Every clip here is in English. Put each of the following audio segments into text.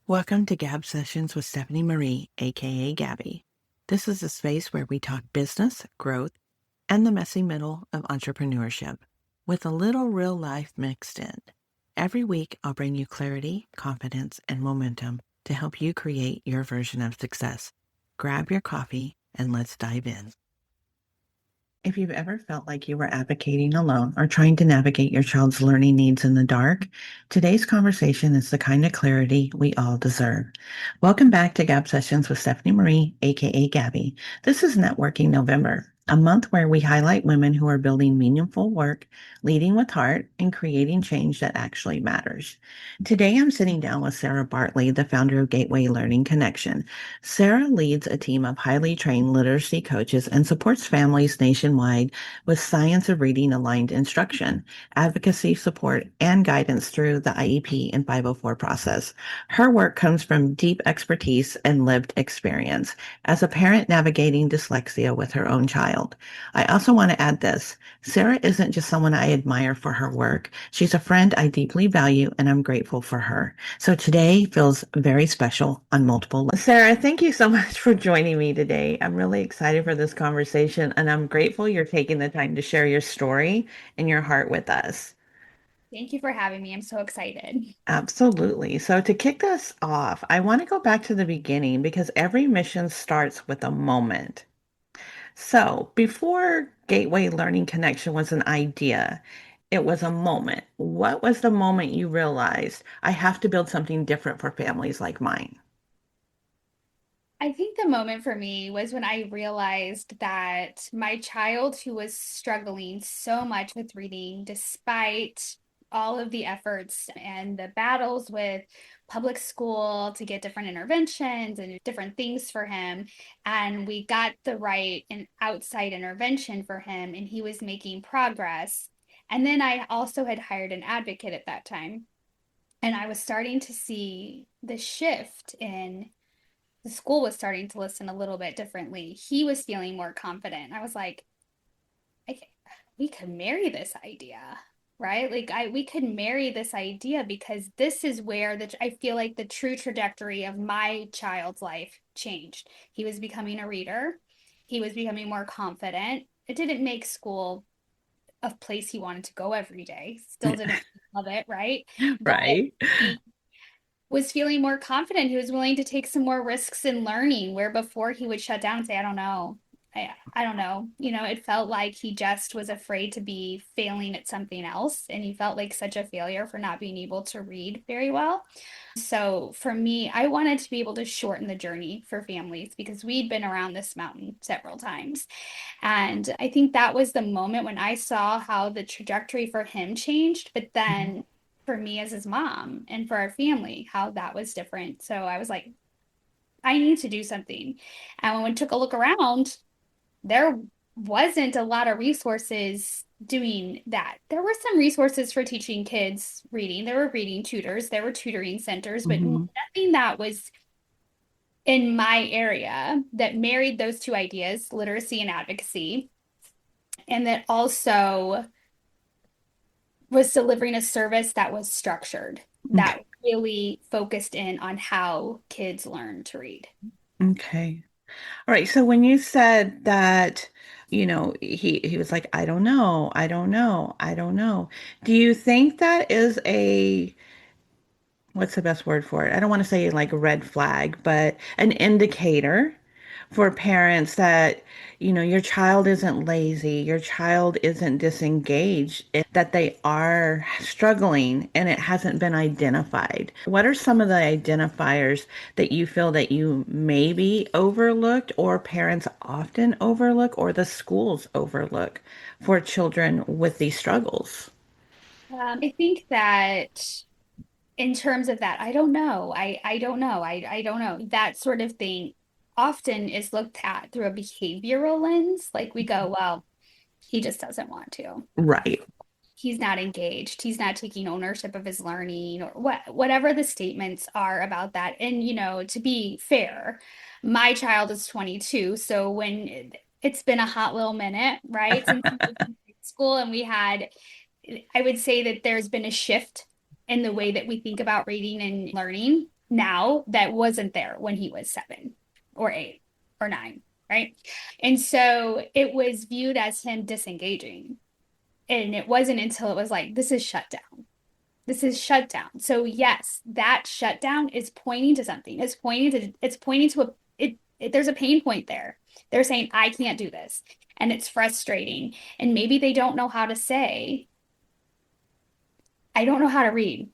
Welcome to Gab Sessions with Stephanie Marie, aka Gabbie. This is a space where we talk business, growth, and the messy middle of entrepreneurship, with a little real life mixed in. Every week, I'll bring you clarity, confidence, and momentum to help you create your version of success. Grab your coffee and let's dive in. If you've ever felt like you were advocating alone or trying to navigate your child's learning needs in the dark, today's conversation is the kind of clarity we all deserve. Welcome back to Gab Sessions with Stephanie Marie, aka Gabbie. This is Networking November, a month where we highlight women who are building meaningful work, leading with heart, and creating change that actually matters. Today, I'm sitting down with Sarah Bartley, the founder of Gateway Learning Connection. Sarah leads a team of highly trained literacy coaches and supports families nationwide with science of reading aligned instruction, advocacy support, and guidance through the IEP and 504 process. Her work comes from deep expertise and lived experience as a parent navigating dyslexia with her own child. I also want to add this. Sarah isn't just someone I admire for her work. She's a friend I deeply value, and I'm grateful for her. So today feels very special on multiple levels. Sarah, thank you so much for joining me today. I'm really excited for this conversation, and I'm grateful you're taking the time to share your story and your heart with us. Thank you for having me. I'm so excited. Absolutely. So to kick this off, I want to go back to the beginning because every mission starts with a moment. So before Gateway Learning Connection was an idea, it was a moment. What was the moment you realized I have to build something different for families like mine? I think the moment for me was when I realized that my child, who was struggling so much with reading, despite all of the efforts and the battles with public school to get different interventions and different things for him, and we got the right and outside intervention for him, and he was making progress. And then I also had hired an advocate at that time, and I was starting to see the shift in the school was starting to listen a little bit differently. He was feeling more confident. I was like, I, we could marry this idea, right? We could marry this idea because this is where I feel like the true trajectory of my child's life changed. He was becoming a reader. He was becoming more confident. It didn't make school a place he wanted to go every day. Still didn't love it, right? But Right. he was feeling more confident. He was willing to take some more risks in learning, where before he would shut down and say, I don't know. I don't know. It felt like he just was afraid to be failing at something else. And he felt like such a failure for not being able to read very well. So for me, I wanted to be able to shorten the journey for families because we'd been around this mountain several times. And I think that was the moment when I saw how the trajectory for him changed, but then for me as his mom and for our family, how that was different. So I was like, I need to do something. And when we took a look around, there wasn't a lot of resources doing that. There were some resources for teaching kids reading. There were reading tutors, there were tutoring centers, but Mhm. nothing that was in my area that married those two ideas, literacy and advocacy, and that also was delivering a service that was structured, Okay. that really focused in on how kids learn to read. Okay. All right. So when you said that, he was like, I don't know, I don't know, I don't know. Do you think that is what's the best word for it? I don't want to say like a red flag, but an indicator for parents that, your child isn't lazy, your child isn't disengaged, that they are struggling and it hasn't been identified. What are some of the identifiers that you feel that you maybe overlooked or parents often overlook or the schools overlook for children with these struggles? I think that in terms of that, I don't know. I don't know. I don't know. That sort of thing often is looked at through a behavioral lens. Like we go, well, he just doesn't want to. Right. He's not engaged. He's not taking ownership of his learning or whatever the statements are about that. And to be fair, my child is 22, so when it's been a hot little minute, right? Since he was in school and I would say that there's been a shift in the way that we think about reading and learning. now that wasn't there when he was 7 or 8 or 9, right? And so it was viewed as him disengaging. And it wasn't until it was like, this is shut down. This is shut down. So yes, that shutdown is pointing to something. It's pointing to there's a pain point there. They're saying, I can't do this. And it's frustrating. And maybe they don't know how to say, I don't know how to read,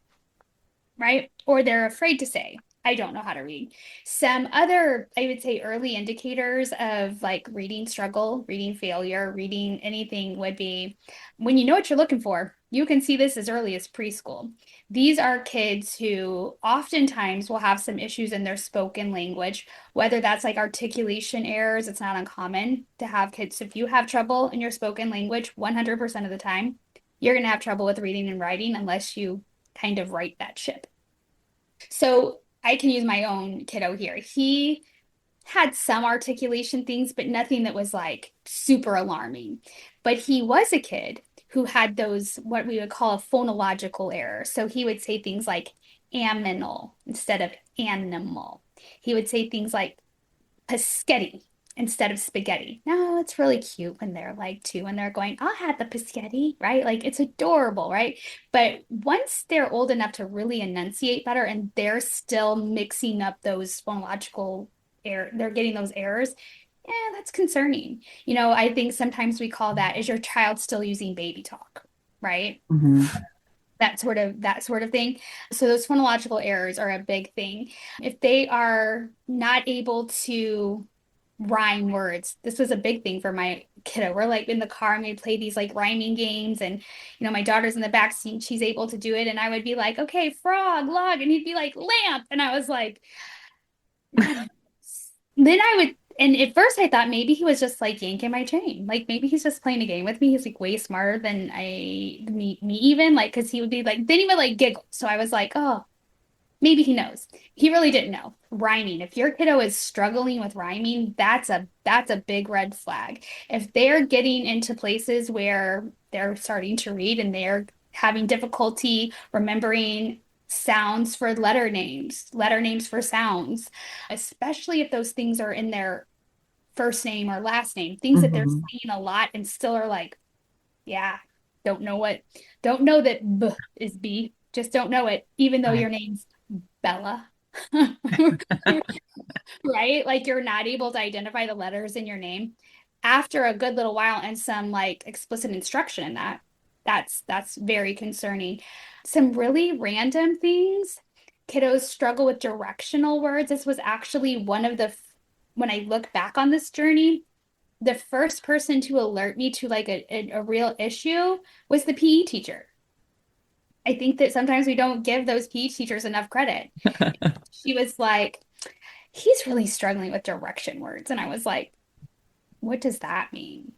right? Or they're afraid to say, I don't know how to read. Some other, I would say, early indicators of like reading struggle, reading failure, reading anything would be when you know what you're looking for. You can see this as early as preschool. These are kids who oftentimes will have some issues in their spoken language, whether that's like articulation errors. It's not uncommon to have kids. If you have trouble in your spoken language, 100% of the time, you're going to have trouble with reading and writing unless you kind of right that ship. So I can use my own kiddo here. He had some articulation things, but nothing that was like super alarming. But he was a kid who had those, what we would call a phonological error. So he would say things like aminal instead of animal. He would say things like paschetti instead of spaghetti. No, it's really cute when they're like 2 and they're going, I'll have the paschetti, right? Like it's adorable, right? But once they're old enough to really enunciate better and they're still mixing up those phonological error, they're getting those errors. Yeah, that's concerning. I think sometimes we call that, is your child still using baby talk, right? Mhm. That sort of thing. So those phonological errors are a big thing. If they are not able to rhyme words, this was a big thing for my kiddo. We're like in the car and we play these like rhyming games, and my daughter's in the back seat, she's able to do it, and I would be like, okay, frog, log, and he'd be like lamp, and I was like, then I would, and at first I thought maybe he was just like yanking my chain. Like maybe he's just playing a game with me. He's like way smarter than me even, like, because he would be like, then he would like giggle. So I was like, oh, maybe he knows. He really didn't know. Rhyming. If your kiddo is struggling with rhyming, that's a big red flag. If they're getting into places where they're starting to read and they're having difficulty remembering sounds for letter names for sounds, especially if those things are in their first name or last name, things that they're Mhm. saying a lot and still are like, yeah, don't know that B is B, just don't know it, even though Right. your name's Bella. Right? Like you're not able to identify the letters in your name after a good little while and some like explicit instruction in that. That's very concerning. Some really random things. Kiddos struggle with directional words. This was actually one of the, when I look back on this journey, the first person to alert me to like a real issue was the PE teacher. I think that sometimes we don't give those PE teachers enough credit. She was like, he's really struggling with direction words. And I was like, what does that mean?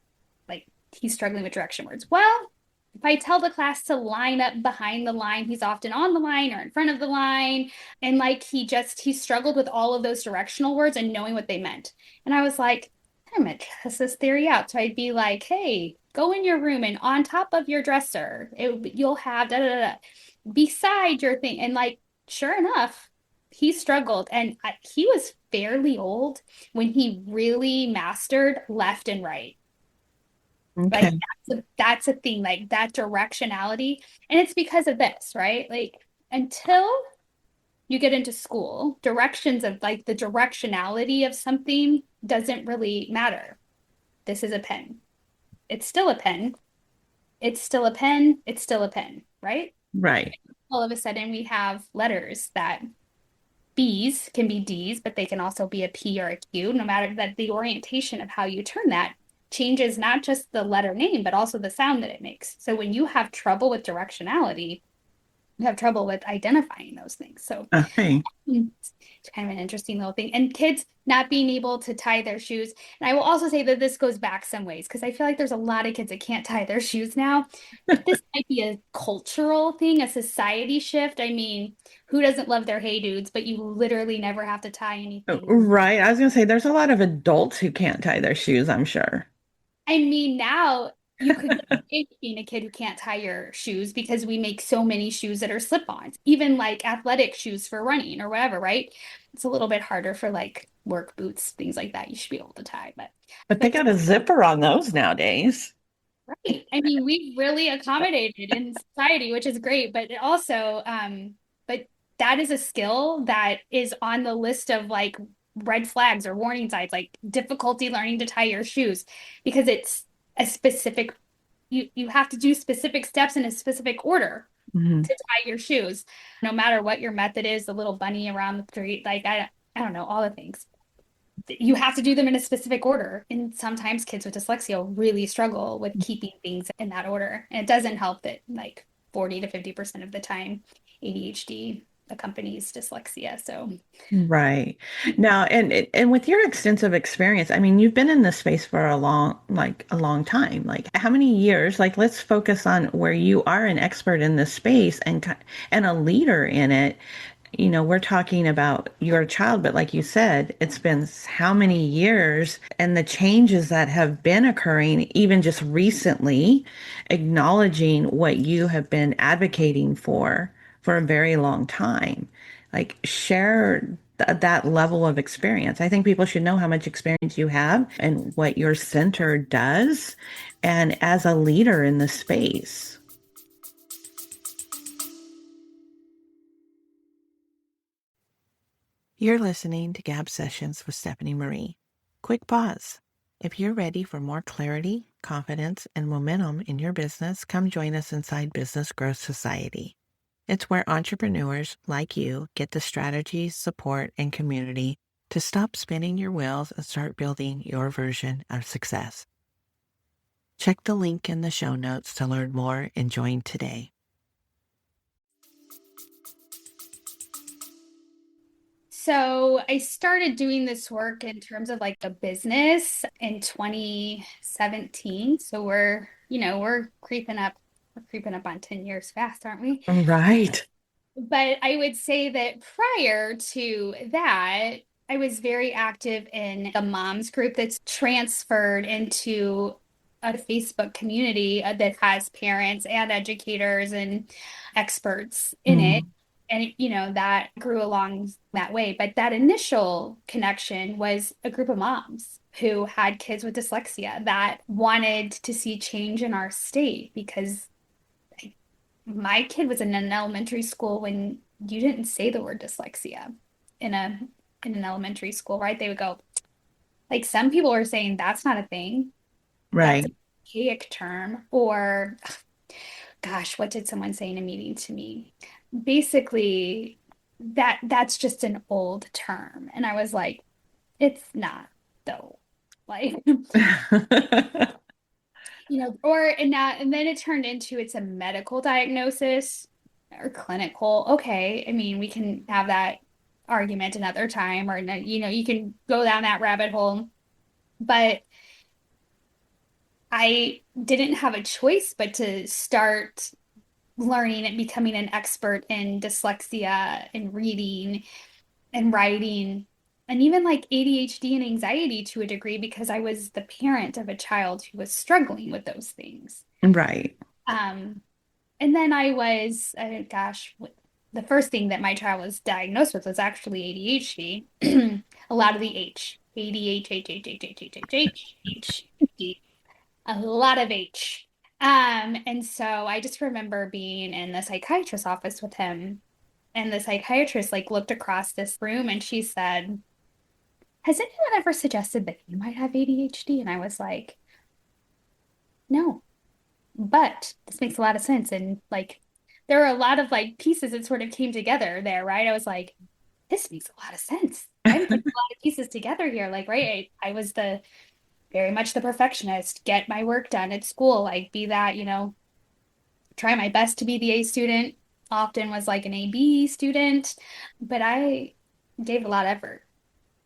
Like, he's struggling with direction words. Well, if I tell the class to line up behind the line, he's often on the line or in front of the line. And like, he struggled with all of those directional words and knowing what they meant. And I was like, I'm going to test this theory out. So I'd be like, hey, go in your room and on top of your dresser, you'll have da da da da beside your thing. And like, sure enough, he struggled. And he was fairly old when he really mastered left and right. Like Okay. that's a thing, like that directionality. And it's because of this, right? Like until you get into school, directions of like the directionality of something doesn't really matter. This is a pen. It's still a pen. It's still a pen. It's still a pen, right? Right. All of a sudden we have letters that B's can be D's, but they can also be a P or a Q, no matter that the orientation of how you turn that changes not just the letter name, but also the sound that it makes. So when you have trouble with directionality, you have trouble with identifying those things. So Okay. it's kind of an interesting little thing. And kids not being able to tie their shoes. And I will also say that this goes back some ways because I feel like there's a lot of kids that can't tie their shoes now. But this might be a cultural thing, a society shift. I mean, who doesn't love their hey dudes, but you literally never have to tie anything. Right. I was going to say there's a lot of adults who can't tie their shoes, I'm sure. I mean, now you could being a kid who can't tie your shoes because we make so many shoes that are slip-ons, even like athletic shoes for running or whatever, right? It's a little bit harder for like work boots, things like that. You should be able to tie, But they but got a zipper on those nowadays. right. I mean, we've really accommodated in society, which is great, but it also, but that is a skill that is on the list of like red flags or warning signs, like difficulty learning to tie your shoes, because it's a specific, you have to do specific steps in a specific order Mhm. to tie your shoes. No matter what your method is, the little bunny around the street, like I don't know, all the things you have to do them in a specific order. And sometimes kids with dyslexia really struggle with keeping things in that order. And it doesn't help that like 40 to 50% of the time ADHD accompanies dyslexia. So Right. Now, and with your extensive experience, I mean, you've been in this space for a long time. Like how many years? Like let's focus on where you are an expert in this space and a leader in it. You know, we're talking about your child, but like you said, it's been how many years and the changes that have been occurring even just recently, acknowledging what you have been advocating for a very long time. Like share that level of experience. I think people should know how much experience you have and what your center does and as a leader in the space. You're listening to Gab Sessions with Stephanie Marie. Quick pause. If you're ready for more clarity, confidence, and momentum in your business, come join us inside Business Growth Society. It's where entrepreneurs like you get the strategies, support, and community to stop spinning your wheels and start building your version of success. Check the link in the show notes to learn more and join today. so I started doing this work in terms of like the business in 2017. So we're creeping up on 10 years fast, aren't we? Right. But I would say that prior to that, I was very active in the moms group that's transferred into a Facebook community that has parents and educators and experts in it. Mm, And, that grew along that way. But that initial connection was a group of moms who had kids with dyslexia that wanted to see change in our state because my kid was in an elementary school when you didn't say the word dyslexia in a in an elementary school, right? They would go, like some people are saying that's not a thing. That's a right. archaic term. Or gosh, what did someone say in a meeting to me? Basically, that's just an old term. And I was like, it's not though. Like, or and then it turned into it's a medical diagnosis or clinical. Okay, I mean, we can have that argument another time, or you can go down that rabbit hole. But I didn't have a choice but to start learning and becoming an expert in dyslexia and reading and writing and even like ADHD and anxiety to a degree because I was the parent of a child who was struggling with those things. Right. Um, and then I was, gosh, the first thing that my child was diagnosed with was actually ADHD. A lot of the H, ADHD, a lot of H. And so I just remember being in the psychiatrist's office with him, and the psychiatrist like looked across this room and she said, "Has anyone ever suggested that you might have ADHD?" And I was like, "No." But this makes a lot of sense. And like, there were a lot of like pieces that sort of came together there, right? I was like, this makes a lot of sense. I'm putting a lot of pieces together here. Like, right, I was the very much the perfectionist, get my work done at school, like be that, try my best to be the A student, often was like an AB student, but I gave a lot of effort.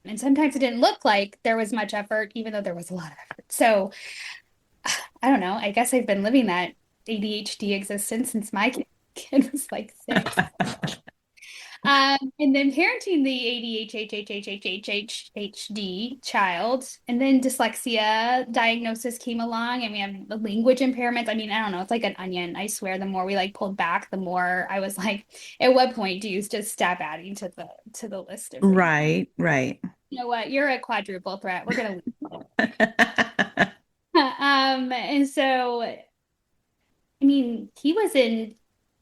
And sometimes it didn't look like there was much effort, even though there was a lot of effort. So I don't know. I guess I've been living that ADHD existence since my kid was like 6. And then parenting the ADHD child, and then dyslexia diagnosis came along, and we have the language impairments. I mean, I don't know, it's like an onion. I swear, the more we like pulled back, the more I was like, at what point do you just stop adding to the list of things? Right, right. You know what? You're a quadruple threat. We're gonna leave. And so I mean, he was in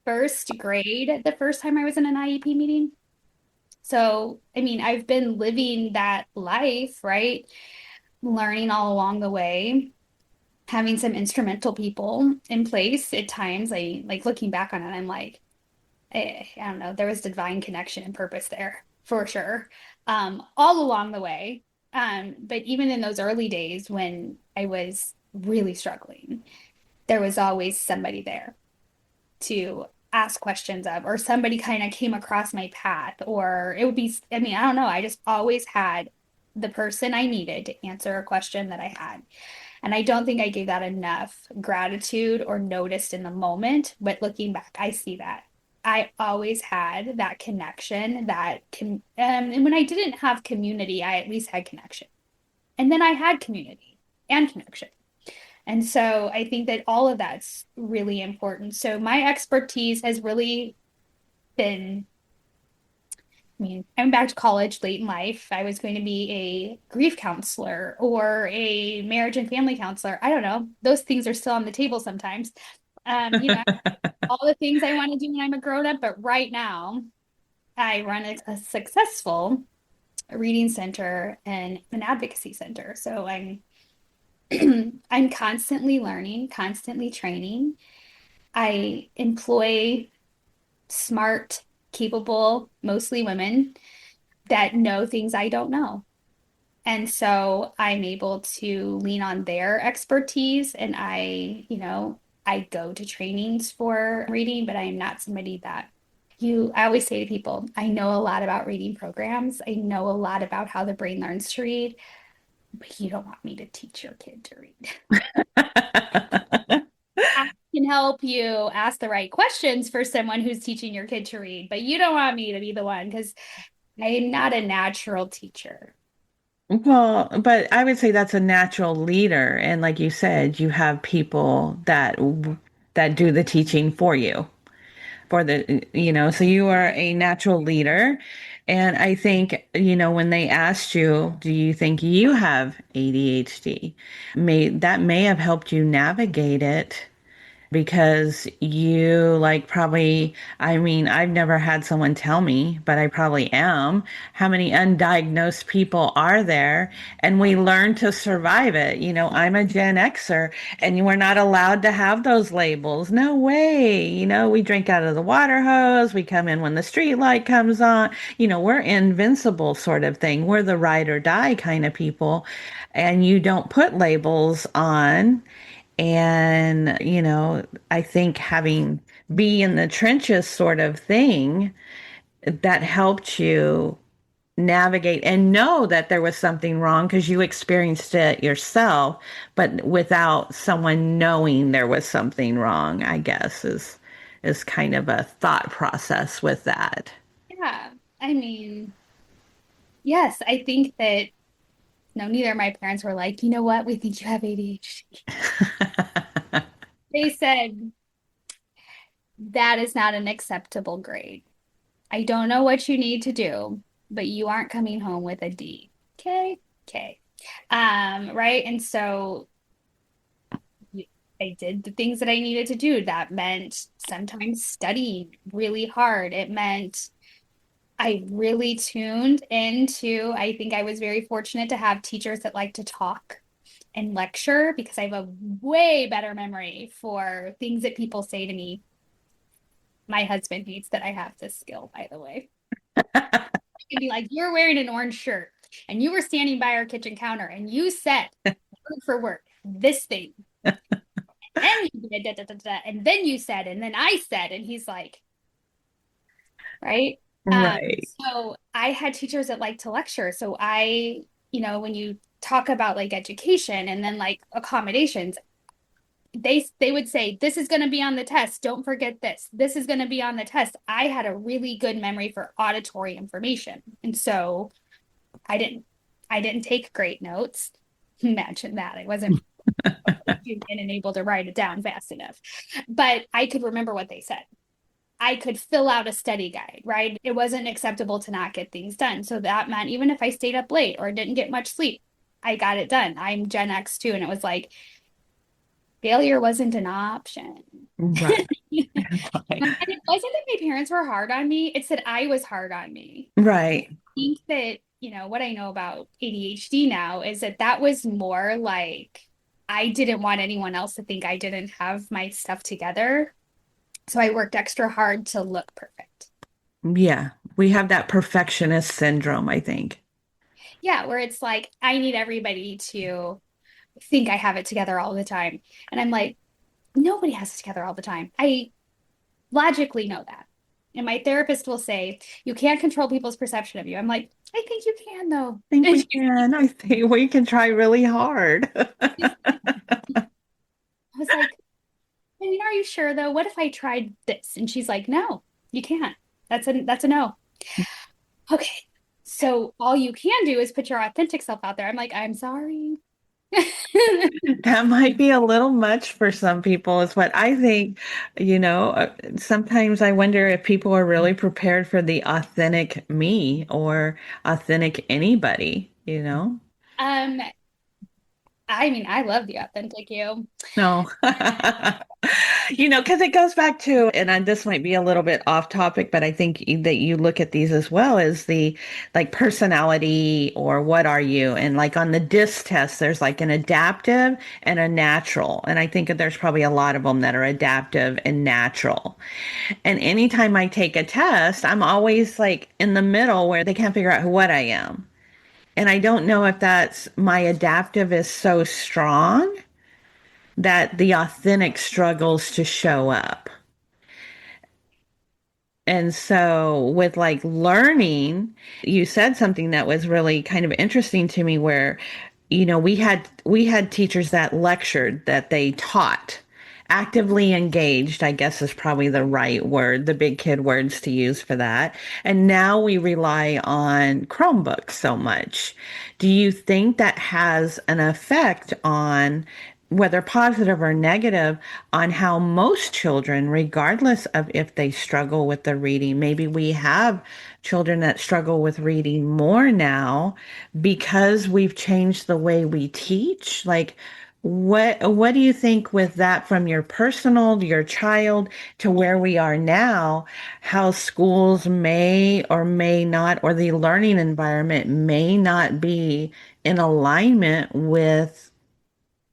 first grade the first time I was in an IEP meeting. So, I mean, I've been living that life, right? Learning all along the way, having some instrumental people in place at times. I like looking back on it, I'm like, I don't know, there was divine connection and purpose there for sure, all along the way. But even in those early days when I was really struggling, there was always somebody there to ask questions of, or somebody kind of came across my path, or it would be, I mean, I don't know. I just always had the person I needed to answer a question that I had. And I don't think I gave that enough gratitude or noticed in the moment. But looking back, I see that. I always had that connection and when I didn't have community, I at least had connection. And then I had community and connection. And so I think that all of that's really important. So my expertise has really been, I mean, I went back to college late in life. I was going to be a grief counselor or a marriage and family counselor. I don't know. Those things are still on the table sometimes. All the things I want to do when I'm a grown up, but right now I run a successful reading center and an advocacy center. So I'm constantly learning, constantly training. I employ smart, capable, mostly women that know things I don't know. And so I'm able to lean on their expertise, and I go to trainings for reading, but I am not somebody that I always say to people, I know a lot about reading programs. I know a lot about how the brain learns to read, but you don't want me to teach your kid to read. I can help you ask the right questions for someone who's teaching your kid to read, but you don't want me to be the one because I'm not a natural teacher. Well, but I would say that's a natural leader. And like you said, you have people that do the teaching for you, for so you are a natural leader. And I think, when they asked you, do you think you have ADHD? That may have helped you navigate it because you like probably, I mean, I've never had someone tell me, but I probably am, how many undiagnosed people are there, and we learn to survive it. I'm a Gen Xer, and we're not allowed to have those labels. No way. We drink out of the water hose, we come in when the street light comes on. We're invincible sort of thing. We're the ride or die kind of people, and you don't put labels on. And, I think having be in the trenches sort of thing that helped you navigate and know that there was something wrong because you experienced it yourself, but without someone knowing there was something wrong, I guess is kind of a thought process with that. Yeah. I mean, yes, I think that no, neither of my parents were like, you know what, we think you have ADHD. They said that is not an acceptable grade. I don't know what you need to do, but you aren't coming home with a D. Okay. Okay. Right. And so I did the things that I needed to do. That meant sometimes studying really hard. It meant I really tuned into, I think I was very fortunate to have teachers that like to talk and lecture because I have a way better memory for things that people say to me. My husband hates that I have this skill, by the way. He can be like, you're wearing an orange shirt and you were standing by our kitchen counter and you said word for word this thing. And you did da, da, da, da, and then you said, and then I said, and he's like, right? Right. So I had teachers that like to lecture. So when you talk about like education and then like accommodations, they would say, this is going to be on the test. Don't forget this. This is going to be on the test. I had a really good memory for auditory information. And so I didn't I didn't take great notes. Imagine that. I wasn't and able to write it down fast enough. But I could remember what they said. I could fill out a study guide, right? It wasn't acceptable to not get things done. So that meant even if I stayed up late or didn't get much sleep, I got it done. I'm Gen X too. And it was like, failure wasn't an option. Right. And it wasn't that my parents were hard on me, it's that I was hard on me. Right. I think that, what I know about ADHD now is that that was more like I didn't want anyone else to think I didn't have my stuff together. So I worked extra hard to look perfect. Yeah. We have that perfectionist syndrome, I think. Yeah, where it's like, I need everybody to think I have it together all the time. And I'm like, nobody has it together all the time. I logically know that. And my therapist will say, you can't control people's perception of you. I'm like, I think you can, though. I think we can. I think we can try really hard. I was like, I mean, are you sure though? What if I tried this? And she's like, no, you can't. That's a no. Okay. So all you can do is put your authentic self out there. I'm like, I'm sorry. That might be a little much for some people, is what I think. Sometimes I wonder if people are really prepared for the authentic me or authentic anybody. Um, I mean, I love the authentic you. No. Because it goes back to, and this might be a little bit off topic, but I think that you look at these as well as the like personality or what are you? And like on the DISC test, there's like an adaptive and a natural. And I think that there's probably a lot of them that are adaptive and natural. And anytime I take a test, I'm always like in the middle where they can't figure out what I am. And I don't know if that's my adaptive is so strong that the authentic struggles to show up. And so with like learning, you said something that was really kind of interesting to me where, we had teachers that lectured, that they taught. Actively engaged, I guess is probably the right word, the big kid words to use for that. And now we rely on Chromebooks so much. Do you think that has an effect on, whether positive or negative, on how most children, regardless of if they struggle with the reading, maybe we have children that struggle with reading more now because we've changed the way we teach? Like, what do you think with that, from your personal, your child, to where we are now, how schools may or may not, or the learning environment may not be in alignment with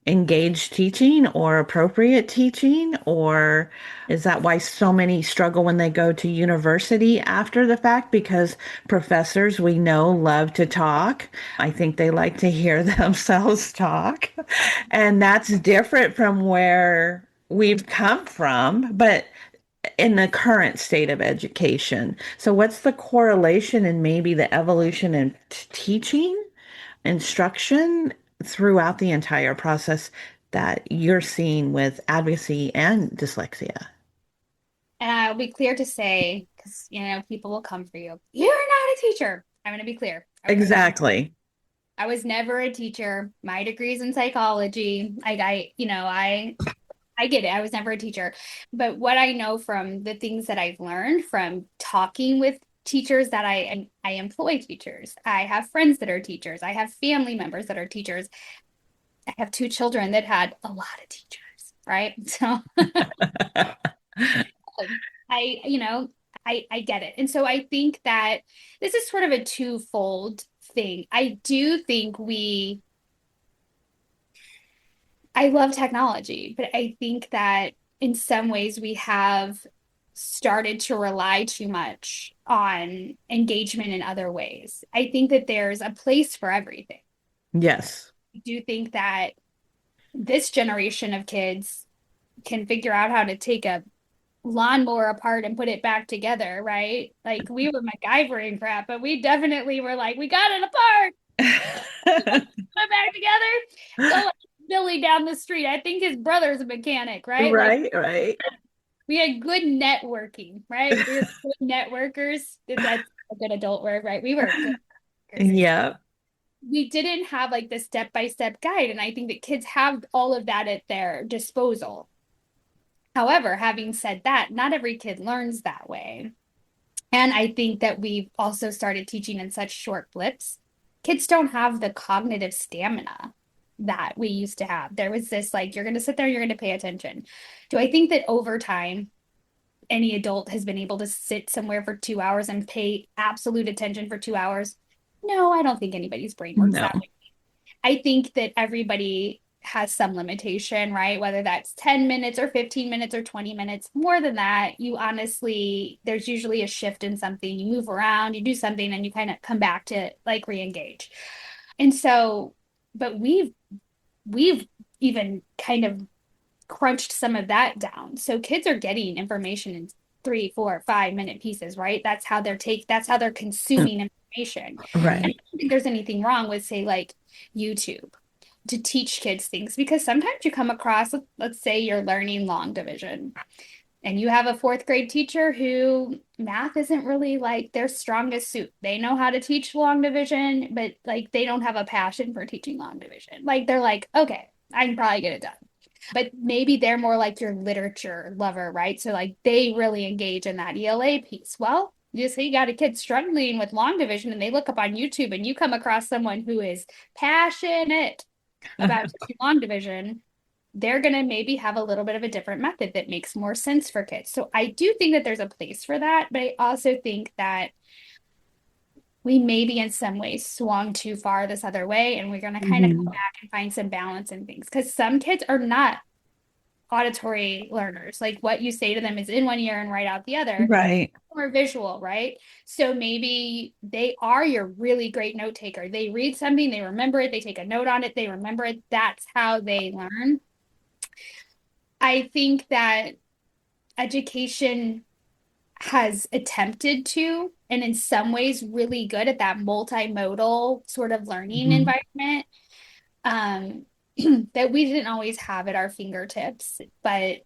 engaged teaching or appropriate teaching? Or is that why so many struggle when they go to university after the fact? Because professors, we know, love to talk. I think they like to hear themselves talk. And that's different from where we've come from, but in the current state of education. So what's the correlation and maybe the evolution in teaching, instruction throughout the entire process that you're seeing with advocacy and dyslexia? And I'll be clear to say, because people will come for you. You're not a teacher. I'm going to be clear. Exactly. I was never a teacher. My degree's in psychology. I get it. I was never a teacher. But what I know from the things that I've learned from talking with teachers that I employ teachers. I have friends that are teachers. I have family members that are teachers. I have two children that had a lot of teachers, right? So I, you know, I get it. And so I think that this is sort of a twofold thing. I do think I love technology, but I think that in some ways we have started to rely too much on engagement in other ways. I think that there's a place for everything. Yes. I do think that this generation of kids can figure out how to take a lawnmower apart and put it back together, right? Like we were MacGyvering crap, but we definitely were like, we got it apart, put it back together. So Billy down the street. I think his brother's a mechanic, right? Like Right, right. we had good networking, right? We were good networkers. That's a good adult word, right? We were good workers. Yep. We didn't have like the step-by-step guide, and I think that kids have all of that at their disposal. However, having said that, not every kid learns that way. And I think that we've also started teaching in such short blips. Kids don't have the cognitive stamina that we used to have. There was this like, you're going to sit there, you're going to pay attention. Do I think that over time, any adult has been able to sit somewhere for 2 hours and pay absolute attention for 2 hours? No, I don't think anybody's brain works No. that way. I think that everybody has some limitation, right? Whether that's 10 minutes or 15 minutes or 20 minutes. More than that, you honestly, there's usually a shift in something. You move around, you do something, and you kind of come back to like re-engage. And so, but we've even kind of crunched some of that down. So kids are getting information in 3, 4, 5 minute pieces, right? That's how they're consuming information. And I Right. don't think there's anything wrong with, say, like YouTube to teach kids things, because sometimes you come across, let's say you're learning long division and you have a fourth grade teacher who math isn't really like their strongest suit. They know how to teach long division, but like they don't have a passion for teaching long division. Like they're like, okay, I can probably get it done. But maybe they're more like your literature lover, right? So like they really engage in that ELA piece. Well, you say you got a kid struggling with long division and they look up on YouTube and you come across someone who is passionate about teaching long division, they're going to maybe have a little bit of a different method that makes more sense for kids. So I do think that there's a place for that, but I also think that we maybe in some ways swung too far this other way, and we're going to kind of come Mhm. back and find some balance in things, because some kids are not auditory learners. Like what you say to them is in one ear and right out the other, Right. or visual, right? So maybe they are your really great note taker. They read something, they remember it, they take a note on it, they remember it. That's how they learn. I think that education has attempted to, and in some ways really good at that multimodal sort of learning Mhm. environment, um, that we didn't always have at our fingertips. But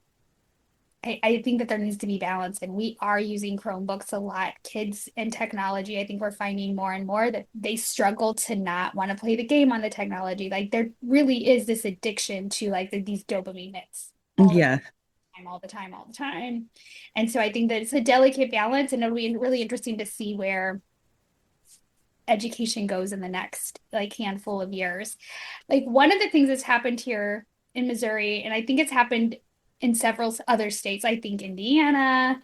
I think that there needs to be balance, and we are using Chromebooks a lot. Kids and technology, I think we're finding more and more that they struggle to not want to play the game on the technology. Like there really is this addiction to like these dopamine hits all the Yeah. time, all the time, all the time. And so I think that it's a delicate balance, and it'll be really interesting to see where education goes in the next like handful of years. Like one of the things that's happened here in Missouri, and I think it's happened in several other states, I think Indiana,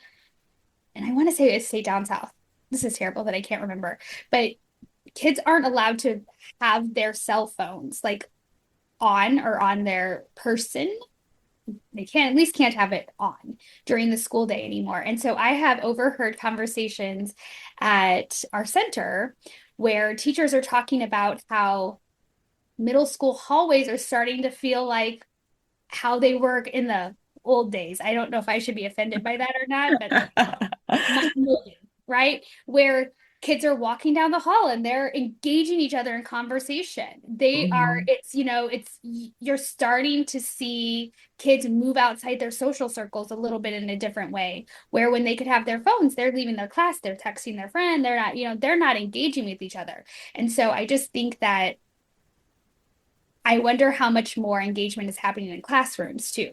and I want to say a state down south. This is terrible that I can't remember, but kids aren't allowed to have their cell phones like on or on their person. They can't, at least can't have it on during the school day anymore. And so I have overheard conversations at our center where teachers are talking about how middle school hallways are starting to feel like how they work in the old days. I don't know if I should be offended by that or not, but right? Where kids are walking down the hall and they're engaging each other in conversation. They are, Mhm. it's, you're starting to see kids move outside their social circles a little bit in a different way, where when they could have their phones, they're leaving their class, they're texting their friend, they're not, they're not engaging with each other. And so I just think that I wonder how much more engagement is happening in classrooms too.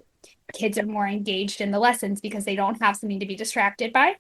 Kids are more engaged in the lessons because they don't have something to be distracted by.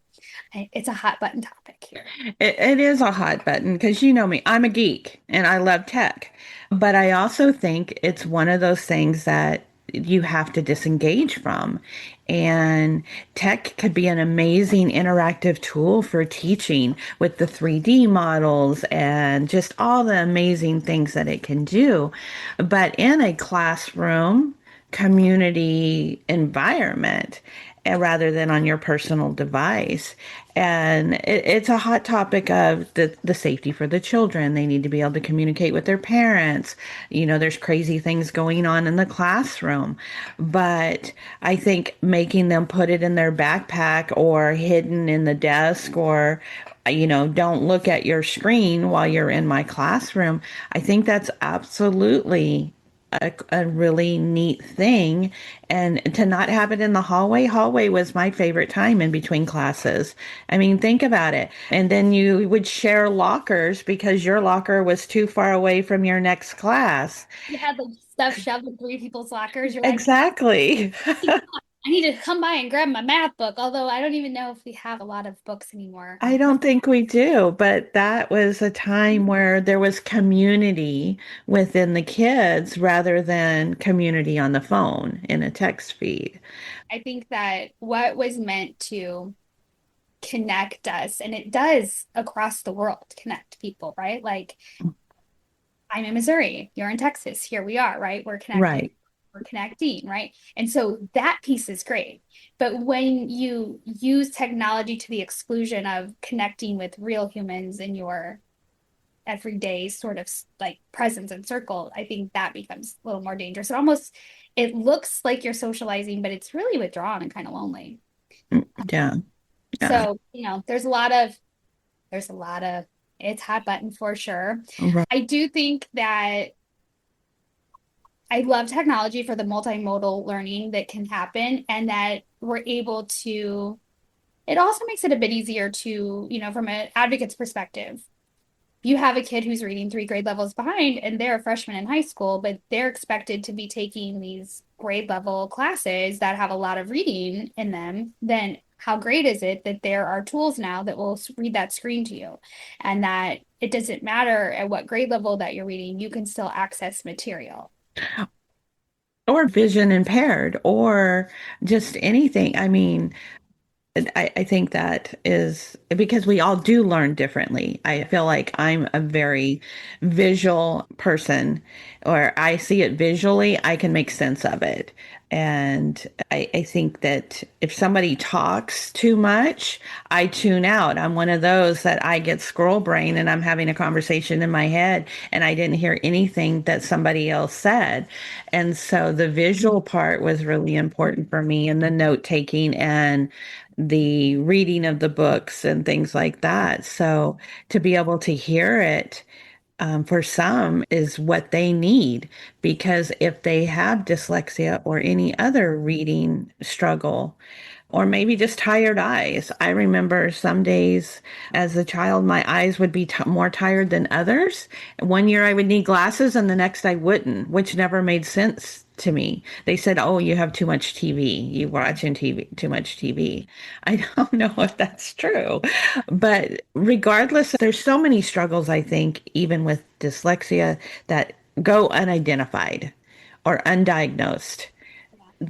It's a hot button topic here. It is a hot button because you know me, I'm a geek and I love tech. But I also think it's one of those things that you have to disengage from. And tech could be an amazing interactive tool for teaching with the 3D models and just all the amazing things that it can do. But in a classroom, community environment, rather than on your personal device. And it's a hot topic of the safety for the children. They need to be able to communicate with their parents. You know, there's crazy things going on in the classroom. But I think making them put it in their backpack or hidden in the desk or don't look at your screen while you're in my classroom. I think that's absolutely a really neat thing. And to not have it in the hallway, hallway was my favorite time in between classes. I mean, think about it. And then you would share lockers because your locker was too far away from your next class. You had like stuff shoved in three people's lockers. You're like, Exactly. I need to come by and grab my math book. Although I don't even know if we have a lot of books anymore. I don't think we do, but that was a time where there was community within the kids rather than community on the phone in a text feed. I think that what was meant to connect us, and it does across the world connect people, right? Like I'm in Missouri, you're in Texas, here we are, right? We're connected, Right. we're connecting, right? And so that piece is great. But when you use technology to the exclusion of connecting with real humans in your everyday sort of like presence and circle, I think that becomes a little more dangerous. It looks like you're socializing, but it's really withdrawn and kind of lonely. Yeah. Yeah. So, there's a lot of it's hot button for sure. Right. I do think that I love technology for the multimodal learning that can happen and that we're able to, it also makes it a bit easier to, from an advocate's perspective. You have a kid who's reading 3 grade levels behind and they're a freshman in high school, but they're expected to be taking these grade level classes that have a lot of reading in them, then how great is it that there are tools now that will read that screen to you and that it doesn't matter at what grade level that you're reading, you can still access material. Or vision impaired or just anything. I mean, I think that is because we all do learn differently. I feel like I'm a very visual person, or I see it visually, I can make sense of it. And I think that if somebody talks too much, I tune out. I'm one of those that I get scroll brain and I'm having a conversation in my head and I didn't hear anything that somebody else said. And so the visual part was really important for me and the note taking and the reading of the books and things like that. So to be able to hear it for some is what they need because if they have dyslexia or any other reading struggle, or maybe just tired eyes. I remember some days as a child, my eyes would be more tired than others. One year I would need glasses and the next I wouldn't, which never made sense to me. They said, "Oh, you have too much TV. You watching TV, too much TV." I don't know if that's true. But regardless, there's so many struggles, I think, even with dyslexia that go unidentified or undiagnosed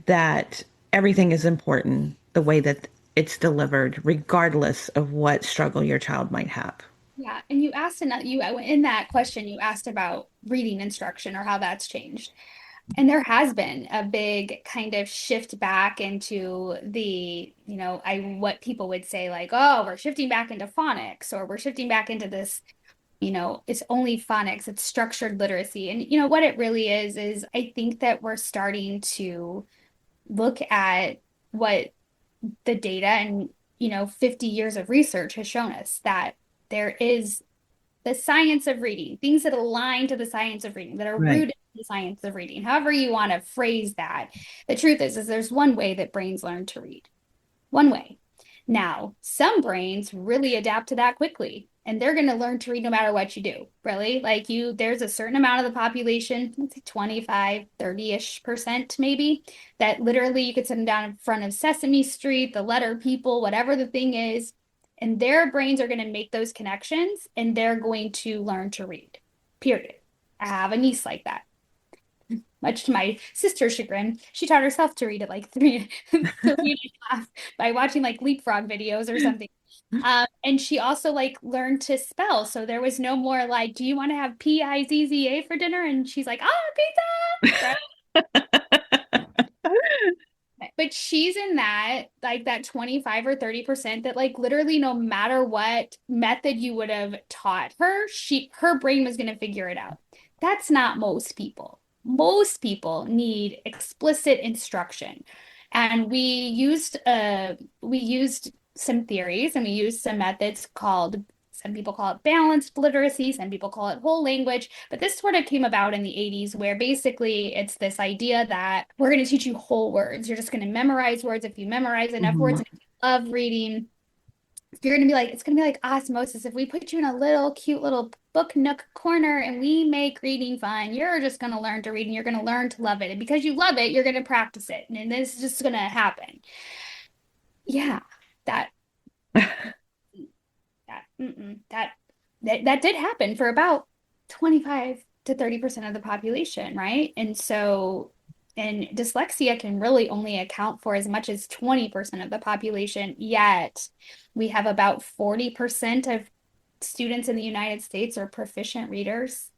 that everything is important the way that it's delivered, regardless of what struggle your child might have. Yeah, and you asked you in that question you asked about reading instruction or how that's changed. And there has been a big kind of shift back into what people would say like, oh, we're shifting back into phonics or we're shifting back into this, it's only phonics, it's structured literacy. And what it really is I think that we're starting to look at what the data and 50 years of research has shown us that there is the science of reading, things that align to the science of reading, that are Right. rooted in the science of reading, however you want to phrase that. The truth is there's one way that brains learn to read. One way. Now, some brains really adapt to that quickly, and they're going to learn to read no matter what you do. Really? Like there's a certain amount of the population, let's say 25, 30-ish% maybe, that literally you could sit them down in front of Sesame Street, the letter people, whatever the thing is, and their brains are going to make those connections and they're going to learn to read. Period. I have a niece like that. Much to my sister's chagrin, she taught herself to read at like three and a half by watching like leapfrog videos or something. And she also like learned to spell. So there was no more like, do you want to have Pizza for dinner? And she's like, oh, pizza. Right? But she's in that like that 25 or 30% that like literally no matter what method you would have taught her, her brain was going to figure it out. That's not most people. Most people need explicit instruction. And we used some theories and we used some methods called Some people call it balanced literacy, some people call it whole language, but this sort of came about in the 80s where basically it's this idea that we're going to teach you whole words. You're just going to memorize words if you memorize enough words Mhm. and if you love reading. You're going to be like, it's going to be like osmosis. If we put you in a little cute little book nook corner and we make reading fun, you're just going to learn to read and you're going to learn to love it. And because you love it, you're going to practice it. And this is just going to happen. Yeah, that that did happen for about 25 to 30% of the population, right? And dyslexia can really only account for as much as 20% of the population, yet we have about 40% of students in the United States are proficient readers.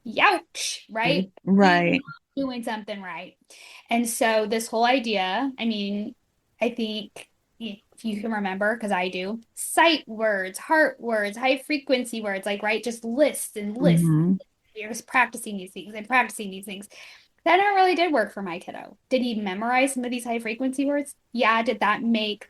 Youch, right? We Right. doing something right. And so this whole idea, I mean, I think if you can remember, because I do, sight words, heart words, high frequency words, like, right, just lists and lists. Hmm. You're just practicing these things and practicing these things. That never really did work for my kiddo. Did he memorize some of these high frequency words? Yeah. Did that make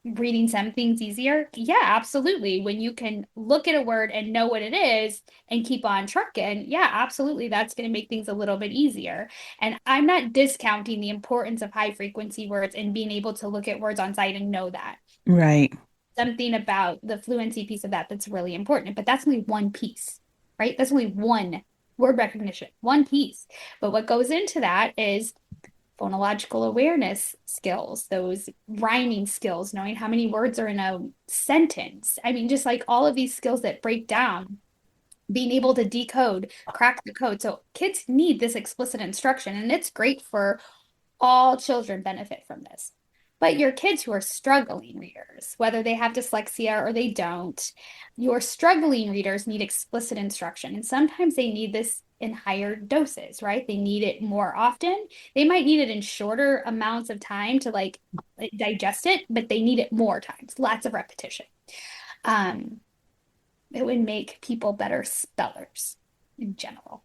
reading some things easier? Yeah, absolutely. When you can look at a word and know what it is and keep on trucking, yeah, absolutely. That's going to make things a little bit easier. And I'm not discounting the importance of high frequency words and being able to look at words on sight and know that. Right. Something about the fluency piece of that that's really important, but that's only one piece, right? That's only one word recognition, one piece. But what goes into that is phonological awareness skills, those rhyming skills, knowing how many words are in a sentence. I mean, just like all of these skills that break down, being able to decode, crack the code. So kids need this explicit instruction, and it's great for all children benefit from this. But your kids who are struggling readers, whether they have dyslexia or they don't, your struggling readers need explicit instruction. And sometimes they need this in higher doses, right? They need it more often. They might need it in shorter amounts of time to like digest it, but they need it more times, lots of repetition. Um, it would make people better spellers in general,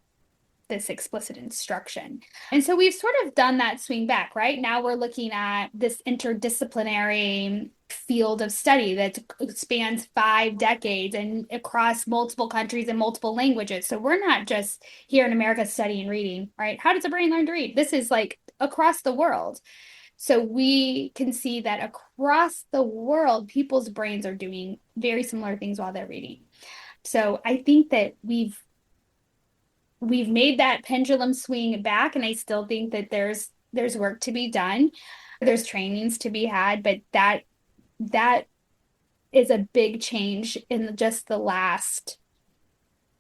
this explicit instruction. And so we've sort of done that swing back, right? Now we're looking at this interdisciplinary field of study that spans 5 decades and across multiple countries and multiple languages. So we're not just here in America studying reading, right? How does a brain learn to read? This is like across the world. So we can see that across the world, people's brains are doing very similar things while they're reading. So I think that we've made that pendulum swing back, and I still think that there's work to be done. There's trainings to be had, but that is a big change in just the last,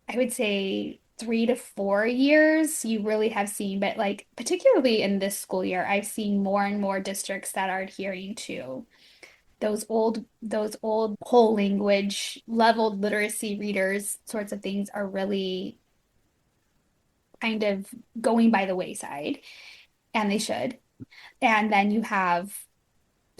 I would say, 3 to 4 years. You really have seen, but like particularly in this school year, I've seen more and more districts that are adhering to those old whole language leveled literacy readers sorts of things are really kind of going by the wayside, and they should. And then you have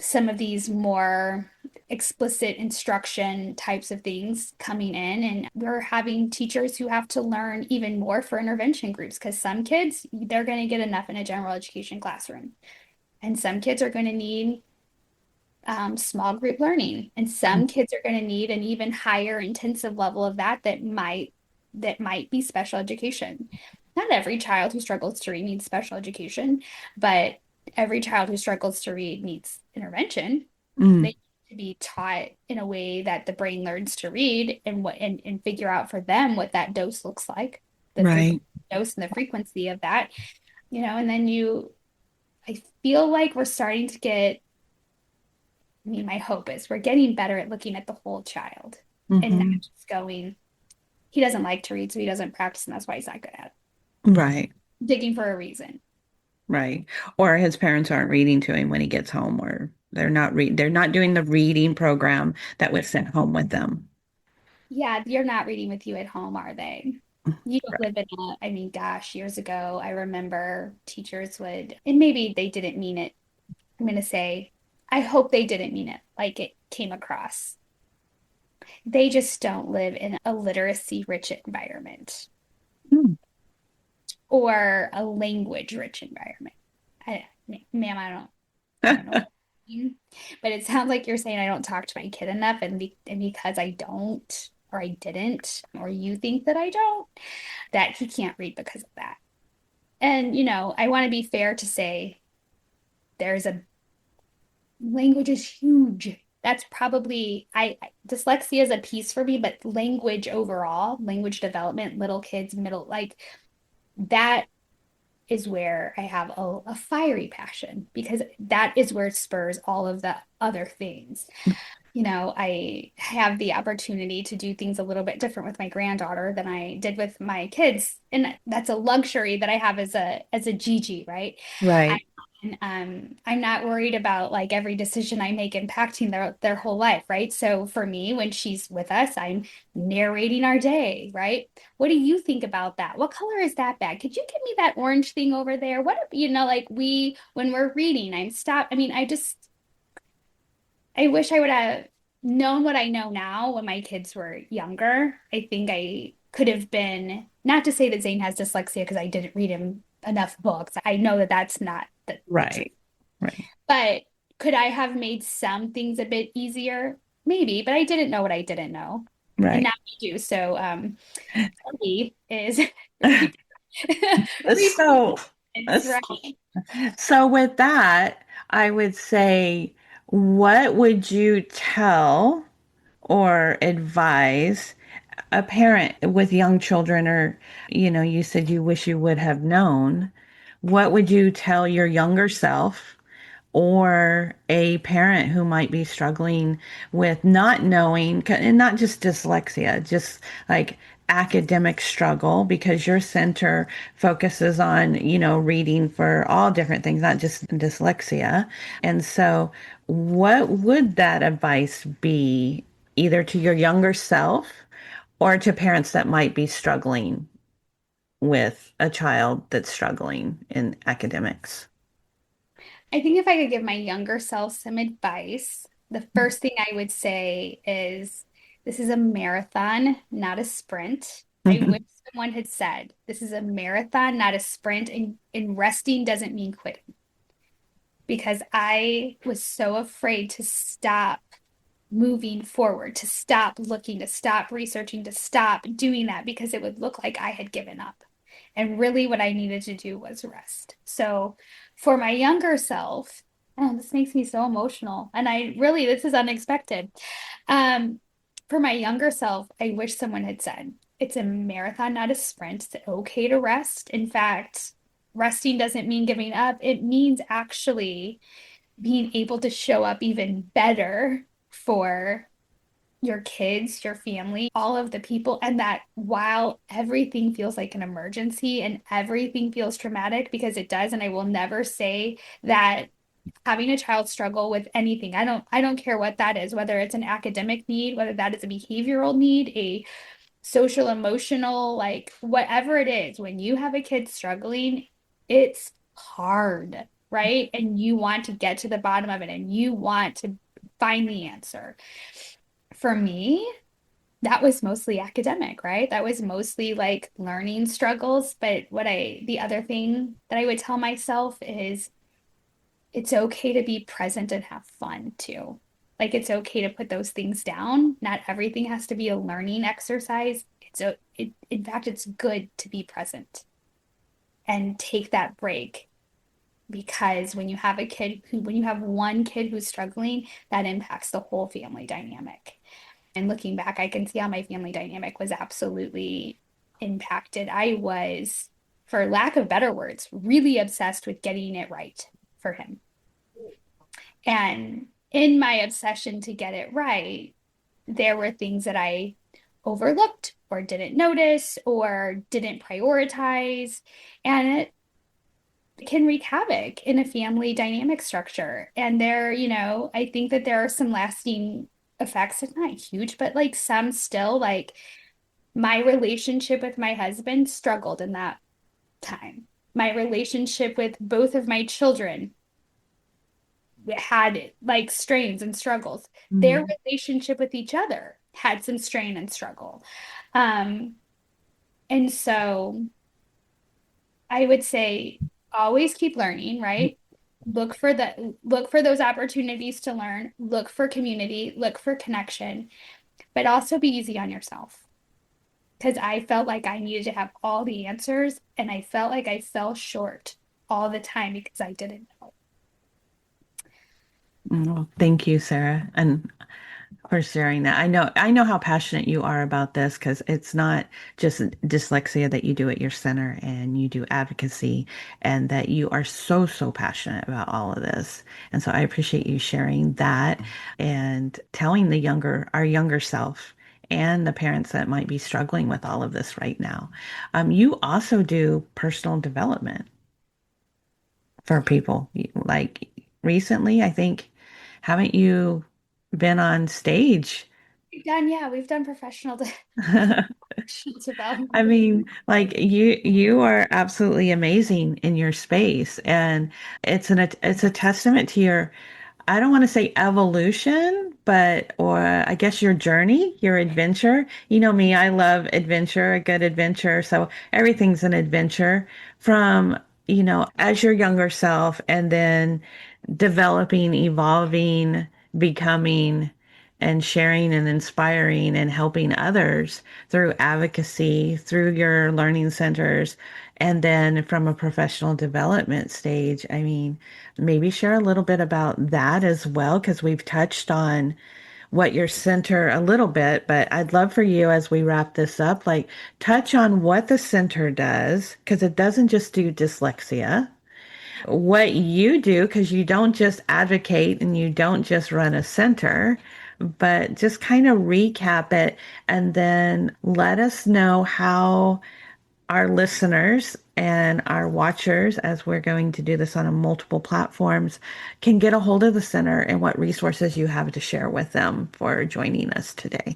some of these more explicit instruction types of things coming in, and we're having teachers who have to learn even more for intervention groups because some kids, they're going to get enough in a general education classroom, and some kids are going to need small group learning, and some kids are going to need an even higher intensive level of that might be special education. Not every child who struggles to read needs special education, but every child who struggles to read needs intervention. They Mm. need to be taught in a way that the brain learns to read and figure out for them what that dose looks like, the frequency Right. dose and the frequency of that, and then I feel like we're starting to get, I mean, my hope is we're getting better at looking at the whole child and not Hmm. just going, he doesn't like to read, so he doesn't practice, and that's why he's not good at it. Right. Digging for a reason. Right. Or his parents aren't reading to him when he gets home, or they're not doing the reading program that was sent home with them. Yeah, you're not reading with you at home, are they? You don't Right. live in I mean, gosh, years ago, I remember teachers would, and maybe they didn't mean it. I'm going to say, I hope they didn't mean it like it came across. They just don't live in a literacy rich environment Mm. or a language rich environment. Ma'am, I don't know. But it sounds like you're saying I don't talk to my kid enough, and because I don't, or I didn't, or you think that I don't, that he can't read because of that. And, I want to be fair to say there's a language is huge. That's probably dyslexia is a piece for me, but language overall, language development, little kids, middle, like that is where I have a fiery passion because that is where it spurs all of the other things. I have the opportunity to do things a little bit different with my granddaughter than I did with my kids. And that's a luxury that I have as a Gigi, right? I, Right. I'm not worried about like every decision I make impacting their whole life, right? So for me, when she's with us, I'm narrating our day, right? What do you think about that? What color is that bag? Could you give me that orange thing over there? Like when we're reading, I wish I would have known what I know now when my kids were younger. I think I could have been, not to say that Zane has dyslexia because I didn't read him enough books. I know that that's not the truth. Right. Right. But could I have made some things a bit easier? Maybe, but I didn't know what I didn't know. And now Right. we do. So, Gabbie is repeat, repeat, So, right? so with that, I would say, what would you tell or advise a parent with young children, or, you said you wish you would have known? What would you tell your younger self or a parent who might be struggling with not knowing, and not just dyslexia, just like academic struggle, because your center focuses on, reading for all different things, not just dyslexia. And so, what would that advice be, either to your younger self or to parents that might be struggling with a child that's struggling in academics? I think if I could give my younger self some advice, the first thing I would say is this is a marathon, not a sprint. I wish someone had said this is a marathon, not a sprint, and resting doesn't mean quitting. Because I was so afraid to stop moving forward, to stop looking, to stop researching, to stop doing that because it would look like I had given up. And really, what I needed to do was rest. So, for my younger self, oh, this makes me so emotional. And this is unexpected. Um, for my younger self, I wish someone had said, it's a marathon, not a sprint. It's okay to rest. In fact, resting doesn't mean giving up, it means actually being able to show up even better for your kids, your family, all of the people, and that while everything feels like an emergency and everything feels traumatic, because it does, and I will never say that having a child struggle with anything, I don't care what that is, whether it's an academic need, whether that is a behavioral need, a social emotional, like whatever it is, when you have a kid struggling, it's hard, right? And you want to get to the bottom of it and you want to find the answer. For me, that was mostly academic, right? That was mostly like learning struggles. But the other thing that I would tell myself is it's okay to be present and have fun too. Like it's okay to put those things down. Not everything has to be a learning exercise. In fact, it's good to be present and take that break because when you have one kid who's struggling, that impacts the whole family dynamic. And looking back, I can see how my family dynamic was absolutely impacted. I was, for lack of better words, really obsessed with getting it right for him. And in my obsession to get it right, there were things that I overlooked or didn't notice or didn't prioritize. And it can wreak havoc in a family dynamic structure. And I think that there are some lasting effects. It's not huge, but like some still, like my relationship with my husband struggled in that time. My relationship with both of my children had like strains and struggles. Their Mhm. relationship with each other had some strain and struggle. Um, and so I would say always keep learning, right? look for those opportunities to learn, look for community, look for connection, but also be easy on yourself. Because I felt like I needed to have all the answers and I felt like I fell short all the time because I didn't know. Well, thank you, Sarah, and for sharing that. I know how passionate you are about this because it's not just dyslexia that you do at your center and you do advocacy and that you are so passionate about all of this. And so I appreciate you sharing that and telling our younger self and the parents that might be struggling with all of this right now. You also do personal development for people. Like recently, I think, haven't you been on stage? We've done professional I development. mean, like you are absolutely amazing in your space, and it's a testament to your, I don't want to say evolution, but or I guess your journey, your adventure. You know me, I love adventure, a good adventure. So everything's an adventure from, as your younger self and then developing, evolving, becoming and sharing and inspiring and helping others through advocacy, through your learning centers, and then from a professional development stage. I mean, maybe share a little bit about that as well, because we've touched on what your center a little bit, but I'd love for you as we wrap this up, like touch on what the center does, because it doesn't just do dyslexia, what you do, because you don't just advocate and you don't just run a center, but just kind of recap it and then let us know how our listeners and our watchers, as we're going to do this on a multiple platforms, can get a hold of the center and what resources you have to share with them for joining us today.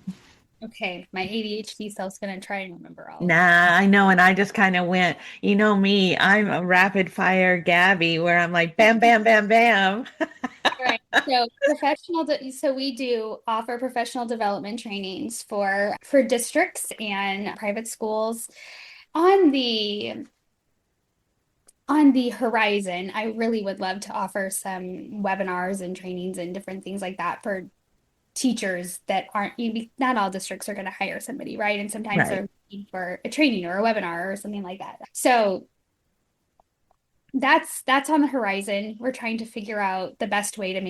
Okay, my ADHD self's gonna try and remember all of that. Nah, I know. And I just kind of went, you know me, I'm a rapid fire Gabbie where I'm like, bam, bam, bam, bam. All right. So we do offer professional development trainings for districts and private schools. On the on the horizon, I really would love to offer some webinars and trainings and different things like that for teachers that aren't, not all districts are going to hire somebody, right? And sometimes Right. they're looking for a training or a webinar or something like that. So that's on the horizon. We're trying to figure out the best way to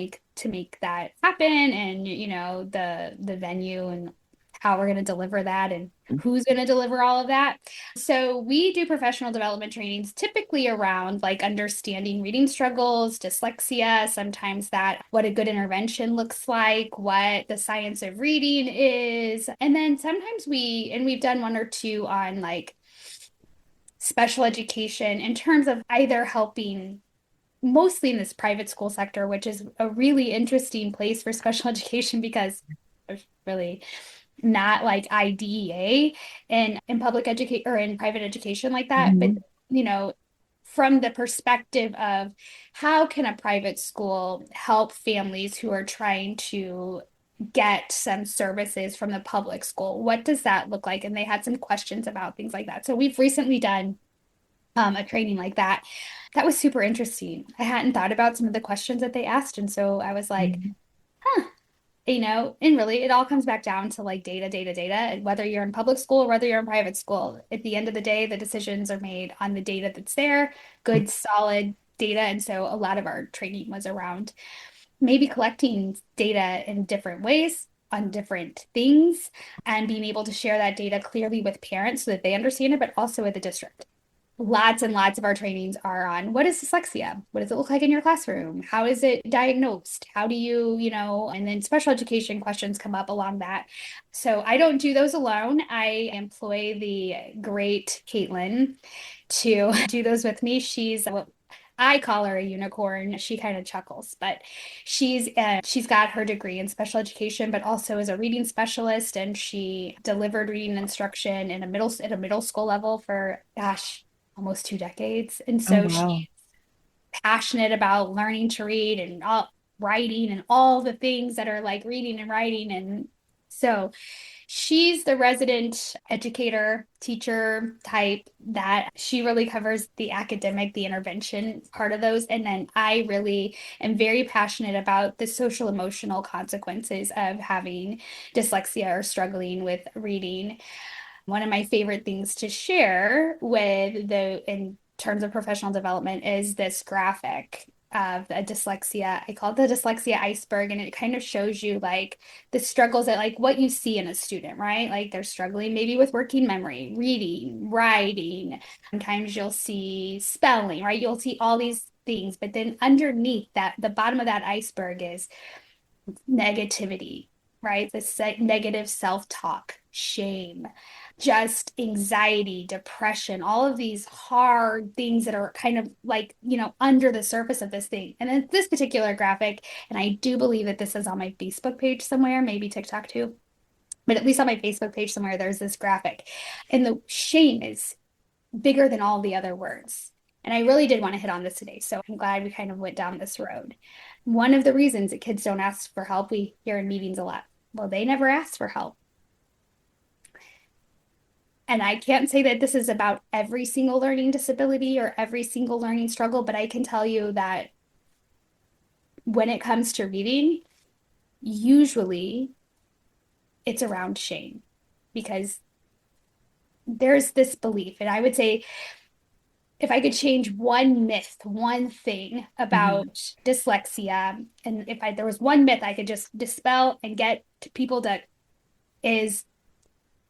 make that happen, and the venue and how we're going to deliver that and who's going to deliver all of that. So we do professional development trainings typically around like understanding reading struggles, dyslexia, sometimes that what a good intervention looks like, what the science of reading is. And then sometimes we've done one or two on like special education in terms of either helping mostly in this private school sector, which is a really interesting place for special education because there's really not like IDEA in public education or in private education like that. But, Mhm. you know, from the perspective of how can a private school help families who are trying to get some services from the public school? What does that look like? And they had some questions about things like that. So we've recently done a training like that. That was super interesting. I hadn't thought about some of the questions that they asked. And so I was like, Mhm. huh, and really it all comes back down to like data, and whether you're in public school or whether you're in private school. At the end of the day, the decisions are made on the data that's there, good, solid data. And so a lot of our training was around maybe collecting data in different ways on different things and being able to share that data clearly with parents so that they understand it, but also with the district. Lots and lots of our trainings are on what is dyslexia? What does it look like in your classroom? How is it diagnosed? How do and then special education questions come up along that. So I don't do those alone. I employ the great Caitlin to do those with me. She's what I call her a unicorn. She kind of chuckles, but she's got her degree in special education, but also is a reading specialist, and she delivered reading instruction in at a middle school level for gosh, almost 2 decades. And Oh, so she's wow. passionate about learning to read and all writing and all the things that are like reading and writing. And so She's the resident educator, teacher type that she really covers the academic, the intervention part of those. And then I really am very passionate about the social emotional consequences of having dyslexia or struggling with reading. One of my favorite things to share in terms of professional development is this graphic of a dyslexia. I call it the dyslexia iceberg, and it kind of shows you like the struggles that like what you see in a student, right? Like they're struggling maybe with working memory, reading, writing. Sometimes you'll see spelling, right? You'll see all these things, but then underneath that, the bottom of that iceberg is negativity, right? This negative self-talk, shame, just anxiety, depression, all of these hard things that are kind of like, under the surface of this thing. And then this particular graphic, and I do believe that this is on my Facebook page somewhere, maybe TikTok too, but at least on my Facebook page somewhere, there's this graphic. And the shame is bigger than all the other words. And I really did want to hit on this today. So I'm glad we kind of went down this road. One of the reasons that kids don't ask for help, we hear in meetings a lot. Well, they never asked for help. And I can't say that this is about every single learning disability or every single learning struggle, but I can tell you that when it comes to reading, usually it's around shame because there's this belief. And I would say, if I could change one myth, one thing about dyslexia, and if there was one myth I could just dispel and get to people to, is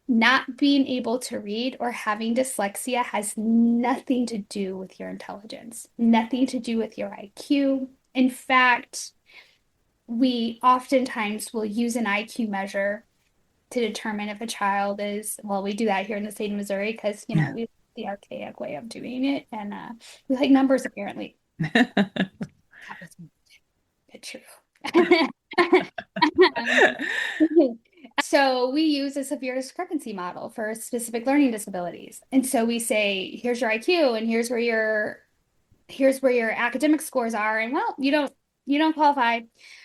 not being able to read or having dyslexia has nothing to do with your intelligence, nothing to do with your IQ. In fact, we oftentimes will use an IQ measure to determine if a child is, well, we do that here in the state of Missouri because, we the archaic way of doing it. And we like numbers, apparently. That was a bit true. So we use a severe discrepancy model for specific learning disabilities. And so we say, here's your IQ and here's where your academic scores are. And well, you don't qualify.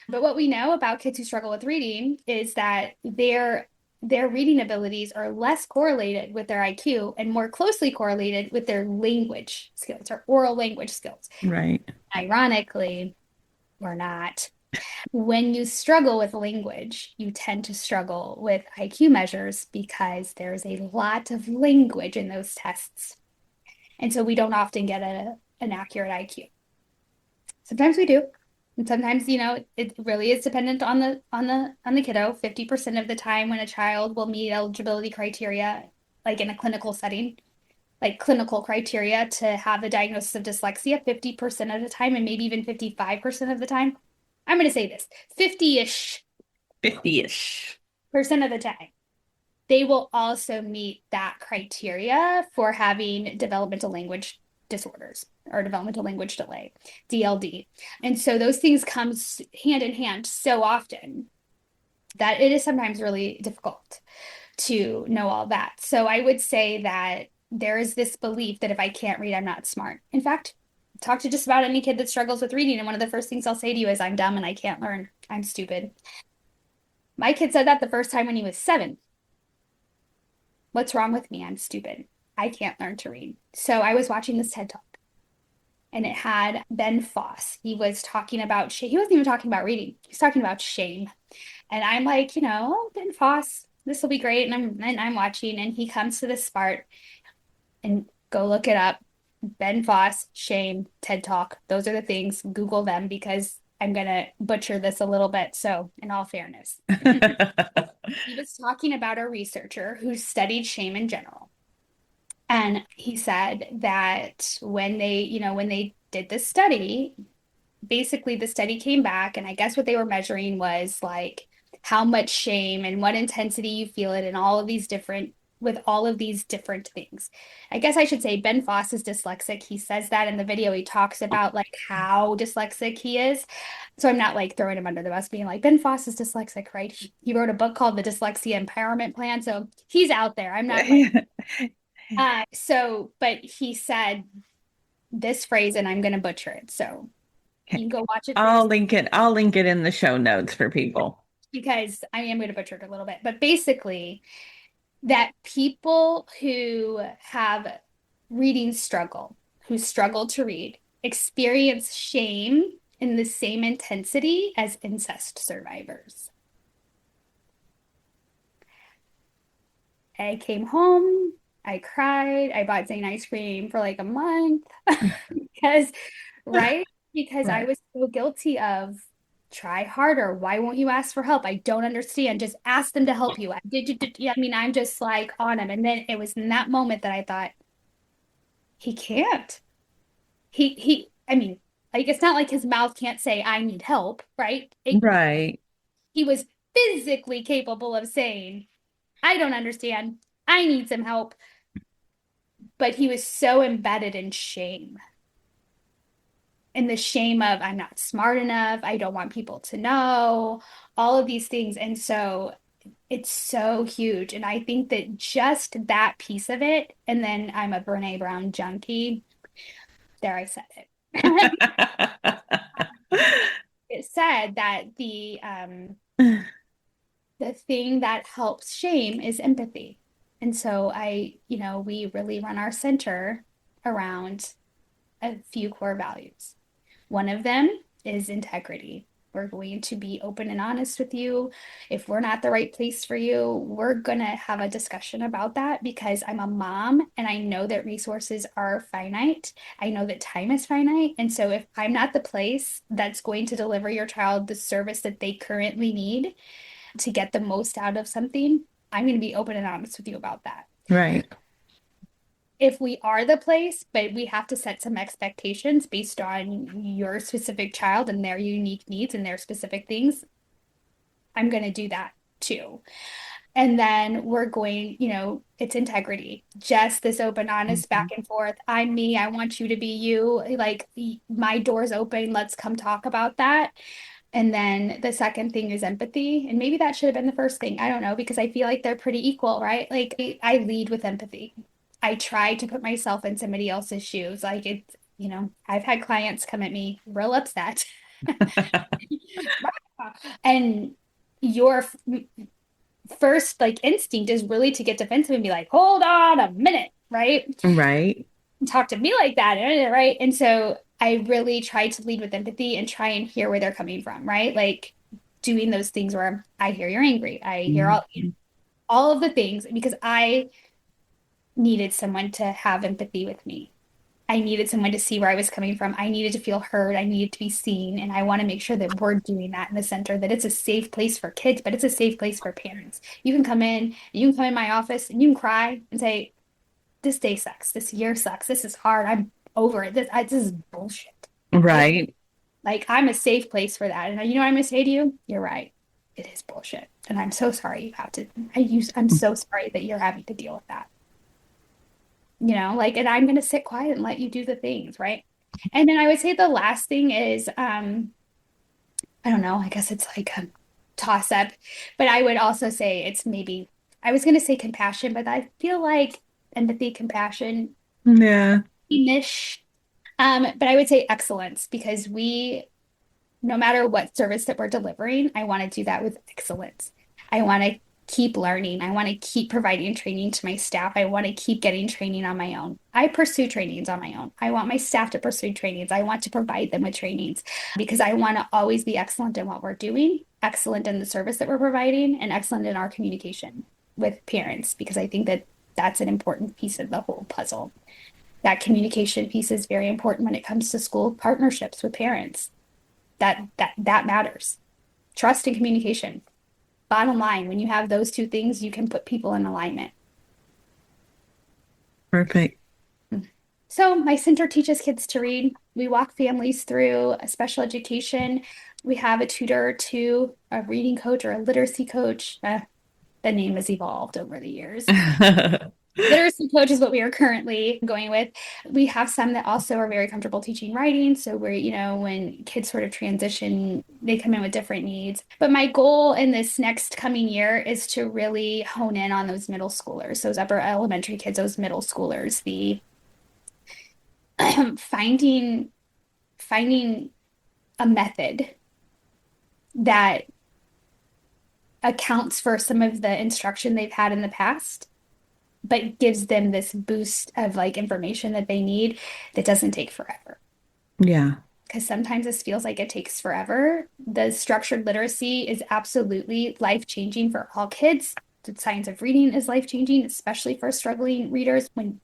But what we know about kids who struggle with reading is that their reading abilities are less correlated with their IQ and more closely correlated with their language skills or oral language skills. Right. Ironically, or not, when you struggle with language, you tend to struggle with IQ measures because there's a lot of language in those tests. And so we don't often get an accurate IQ. Sometimes we do. And sometimes, it really is dependent on the kiddo. 50% of the time when a child will meet eligibility criteria, like in a clinical setting, like clinical criteria to have the diagnosis of dyslexia, 50% of the time, and maybe even 55% of the time. I'm going to say this, 50-ish. 50-ish. % of the time. They will also meet that criteria for having developmental language disorders or developmental language delay, DLD. And so those things come hand in hand so often that it is sometimes really difficult to know all that. So I would say that there is this belief that if I can't read, I'm not smart. In fact, talk to just about any kid that struggles with reading, and one of the first things I'll say to you is, I'm dumb and I can't learn. I'm stupid. My kid said that the first time when he was 7. What's wrong with me? I'm stupid. I can't learn to read. So I was watching this TED Talk and it had Ben Foss. He was talking about shame. He wasn't even talking about reading. He was talking about shame. And I'm like, Ben Foss, this will be great. And I'm watching, and he comes to this part, and go look it up. Ben Foss, shame, TED Talk. Those are the things. Google them because I'm going to butcher this a little bit. So in all fairness, he was talking about a researcher who studied shame in general. And he said that when they did this study, basically the study came back, and I guess what they were measuring was like how much shame and what intensity you feel it, and all of these different things. I guess I should say Ben Foss is dyslexic. He says that in the video. He talks about like how dyslexic he is. So I'm not like throwing him under the bus being like, Ben Foss is dyslexic, right? He wrote a book called The Dyslexia Empowerment Plan. So he's out there. I'm not like, but he said this phrase, and I'm going to butcher it. So you can go watch it. I'll link it in the show notes for people. because I am going to butcher it a little bit, but basically, that people who have reading struggle, who struggle to read, experience shame in the same intensity as incest survivors. I came home, I cried, I bought Zane ice cream for like a month because, right? Because I Right. was so guilty of try harder. Why won't you ask for help? I don't understand. Just ask them to help you. Yeah, I mean, I'm just like on him. And then it was in that moment that I thought, he can't. I mean, like it's not like his mouth can't say, I need help, right? Right. He was physically capable of saying, I don't understand. I need some help. But he was so embedded in shame and the shame of, I'm not smart enough. I don't want people to know, all of these things. And so it's so huge. And I think that just that piece of it, and then I'm a Brene Brown junkie. There, I said it. It said that the thing that helps shame is empathy. And so we really run our center around a few core values. One of them is integrity. We're going to be open and honest with you. If we're not the right place for you, we're going to have a discussion about that because I'm a mom and I know that resources are finite. I know that time is finite. And so if I'm not the place that's going to deliver your child the service that they currently need to get the most out of something, I'm going to be open and honest with you about that. Right. If we are the place, but we have to set some expectations based on your specific child and their unique needs and their specific things, I'm going to do that too. And then we're going, it's integrity, just this open, honest back Mhm. and forth. I'm me. I want you to be you. Like, my door's open. Let's come talk about that. And then the second thing is empathy. And maybe that should have been the first thing. I don't know, because I feel like they're pretty equal, right? Like I lead with empathy. I try to put myself in somebody else's shoes. Like I've had clients come at me real upset. And your first like instinct is really to get defensive and be like, hold on a minute, right? Right. Talk to me like that, right? And so I really try to lead with empathy and try and hear where they're coming from, right? Like doing those things where I hear you're angry, I hear Mhm. all of the things because I needed someone to have empathy with me. I needed someone to see where I was coming from. I needed to feel heard. I needed to be seen. And I want to make sure that we're doing that in the center, that it's a safe place for kids, but it's a safe place for parents. You can come in my office and you can cry and say, this day sucks. This year sucks. This is hard. I'm over it. This is bullshit. Right? Right. Like I'm a safe place for that. And you know what I'm gonna say to you? You're right. It is bullshit. And I'm so sorry you have to I'm so sorry that you're having to deal with that. And I'm gonna sit quiet and let you do the things, right? And then I would say the last thing is I don't know, I guess it's like a toss up, but I would also say it's maybe I was gonna say compassion, but I feel like empathy, compassion, Yeah. niche. But I would say excellence because no matter what service that we're delivering, I want to do that with excellence. I want to keep learning. I want to keep providing training to my staff. I want to keep getting training on my own. I pursue trainings on my own. I want my staff to pursue trainings. I want to provide them with trainings because I want to always be excellent in what we're doing, excellent in the service that we're providing, and excellent in our communication with parents because I think that that's an important piece of the whole puzzle. That communication piece is very important when it comes to school partnerships with parents. That matters. Trust and communication. Bottom line, when you have those two things, you can put people in alignment. Perfect. So my center teaches kids to read. We walk families through a special education. We have a tutor to a reading coach or a literacy coach. The name has evolved over the years. Literacy coach is what we are currently going with. We have some that also are very comfortable teaching writing. So when kids sort of transition, they come in with different needs. But my goal in this next coming year is to really hone in on those middle schoolers, those upper elementary kids, those middle schoolers, the finding a method that accounts for some of the instruction they've had in the past, but gives them this boost of like information that they need that doesn't take forever. Yeah. Because sometimes this feels like it takes forever. The structured literacy is absolutely life-changing for all kids. The science of reading is life-changing, especially for struggling readers. When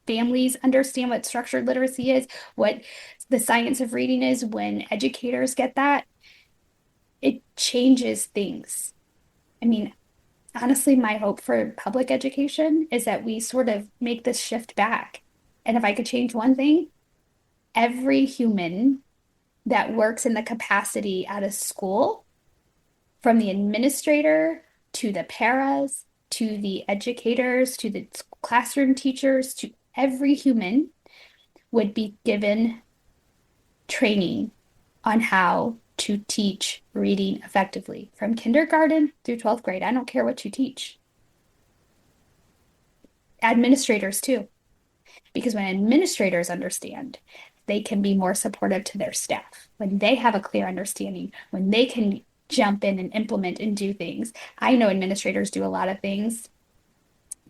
families understand what structured literacy is, what the science of reading is, when educators get that, it changes things. I mean, honestly, my hope for public education is that we sort of make this shift back. And if I could change one thing, every human that works in the capacity at a school, from the administrator to the paras, to the educators, to the classroom teachers, to every human would be given training on how to teach reading effectively from kindergarten through 12th grade. I don't care what you teach. Administrators too, because when administrators understand, they can be more supportive to their staff. When they have a clear understanding, when they can jump in and implement and do things. I know administrators do a lot of things,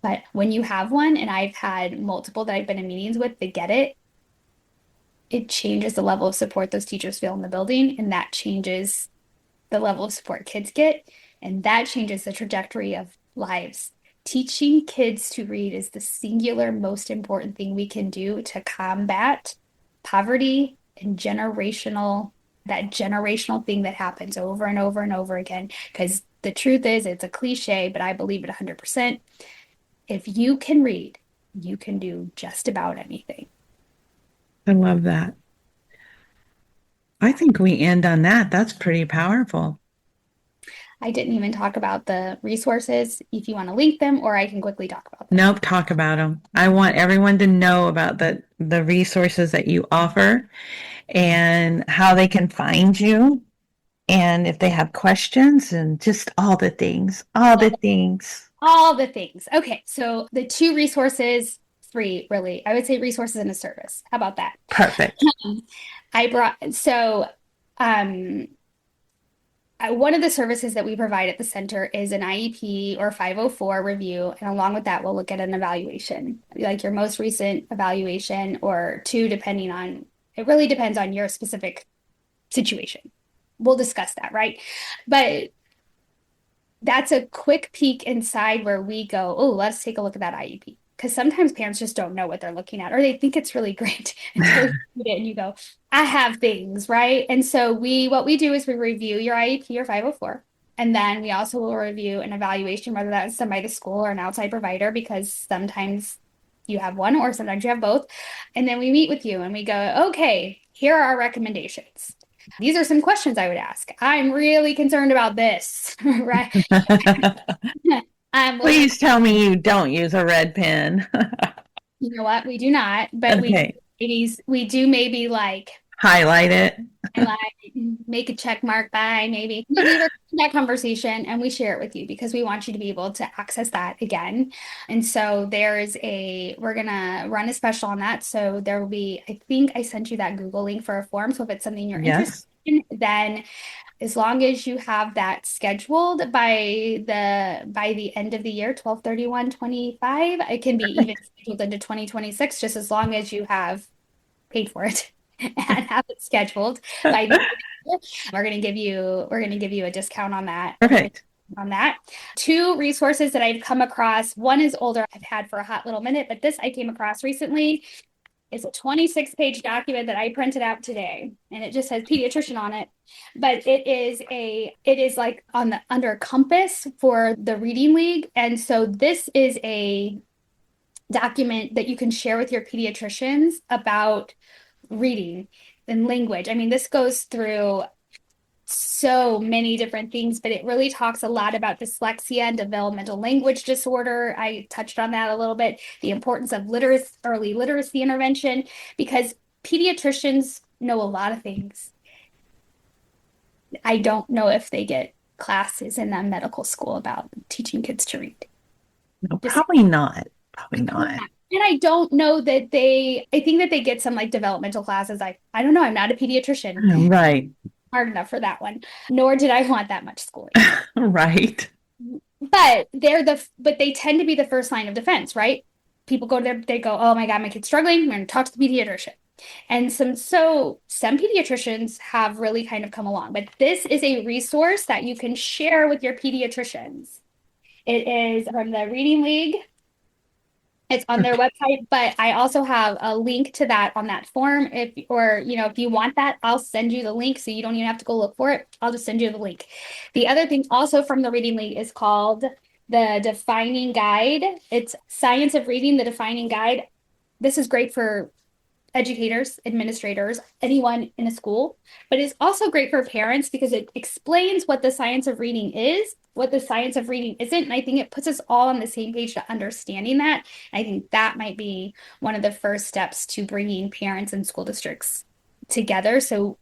but when you have one, and I've had multiple that I've been in meetings with, they get it. It changes the level of support those teachers feel in the building, and that changes the level of support kids get, and that changes the trajectory of lives. Teaching kids to read is the singular most important thing we can do to combat poverty and that generational thing that happens over and over and over again. Because the truth is, it's a cliche, but I believe it 100%. If you can read, you can do just about anything. I love that. I think we end on that. That's pretty powerful. I didn't even talk about the resources if you want to link them, or I can quickly talk about them. Nope, talk about them. I want everyone to know about the resources that you offer and how they can find you and if they have questions and just all the things, all the things. All the things. Okay, so the two resources, three really. I would say resources and a service. How about that? Perfect. I brought so um one of the services that we provide at the center is an IEP or 504 review. And along with that, we'll look at an evaluation, like your most recent evaluation or two, depending on, it really depends on your specific situation. We'll discuss that, right? But that's a quick peek inside where we go, oh, let's take a look at that IEP. Because sometimes parents just don't know what they're looking at, or they think it's really great until you read it and you go, I have things, right? And so what we do is we review your IEP or 504. And then we also will review an evaluation, whether that's done by the school or an outside provider, because sometimes you have one or sometimes you have both. And then we meet with you and we go, okay, here are our recommendations. These are some questions I would ask. I'm really concerned about this, right? Please tell me you don't use a red pen. You know what? We do not, but Okay. we do maybe like Highlight it. like make a check mark by maybe. We record that conversation and we share it with you because we want you to be able to access that again. And so we're gonna run a special on that. So there will be, I think I sent you that Google link for a form. So if it's something you're interested in, then as long as you have that scheduled by the end of the year, 12/31/25, it can be even scheduled into 2026, just as long as you have paid for it and have it scheduled by the end of the year. We're gonna give you a discount on that. Perfect. On that. Two resources that I've come across. One is older, I've had for a hot little minute, but this I came across recently. It's a 26-page document that I printed out today, and it just says pediatrician on it. But it is like under a compass for the Reading League. And so this is a document that you can share with your pediatricians about reading and language. I mean, this goes through so many different things, but it really talks a lot about dyslexia and developmental language disorder. I touched on that a little bit, the importance of early literacy intervention, because pediatricians know a lot of things. I don't know if they get classes in that medical school about teaching kids to read. No, probably not. Probably not. And I don't know that I think that they get some like developmental classes. I don't know. I'm not a pediatrician. Right. smart enough for that one, nor did I want that much schooling. Right. But but they tend to be the first line of defense, right? People go there, they go, oh my God, my kid's struggling. We're going to talk to the pediatrician. And some pediatricians have really kind of come along, but this is a resource that you can share with your pediatricians. It is from the Reading League. It's on their website, but I also have a link to that on that form. If you want that, I'll send you the link so you don't even have to go look for it. I'll just send you the link. The other thing also from the Reading League is called the Defining Guide. It's Science of Reading, the Defining Guide. This is great for educators, administrators, anyone in a school, but it's also great for parents because it explains what the science of reading is, what the science of reading isn't. And I think it puts us all on the same page to understanding that. I think that might be one of the first steps to bringing parents and school districts together. So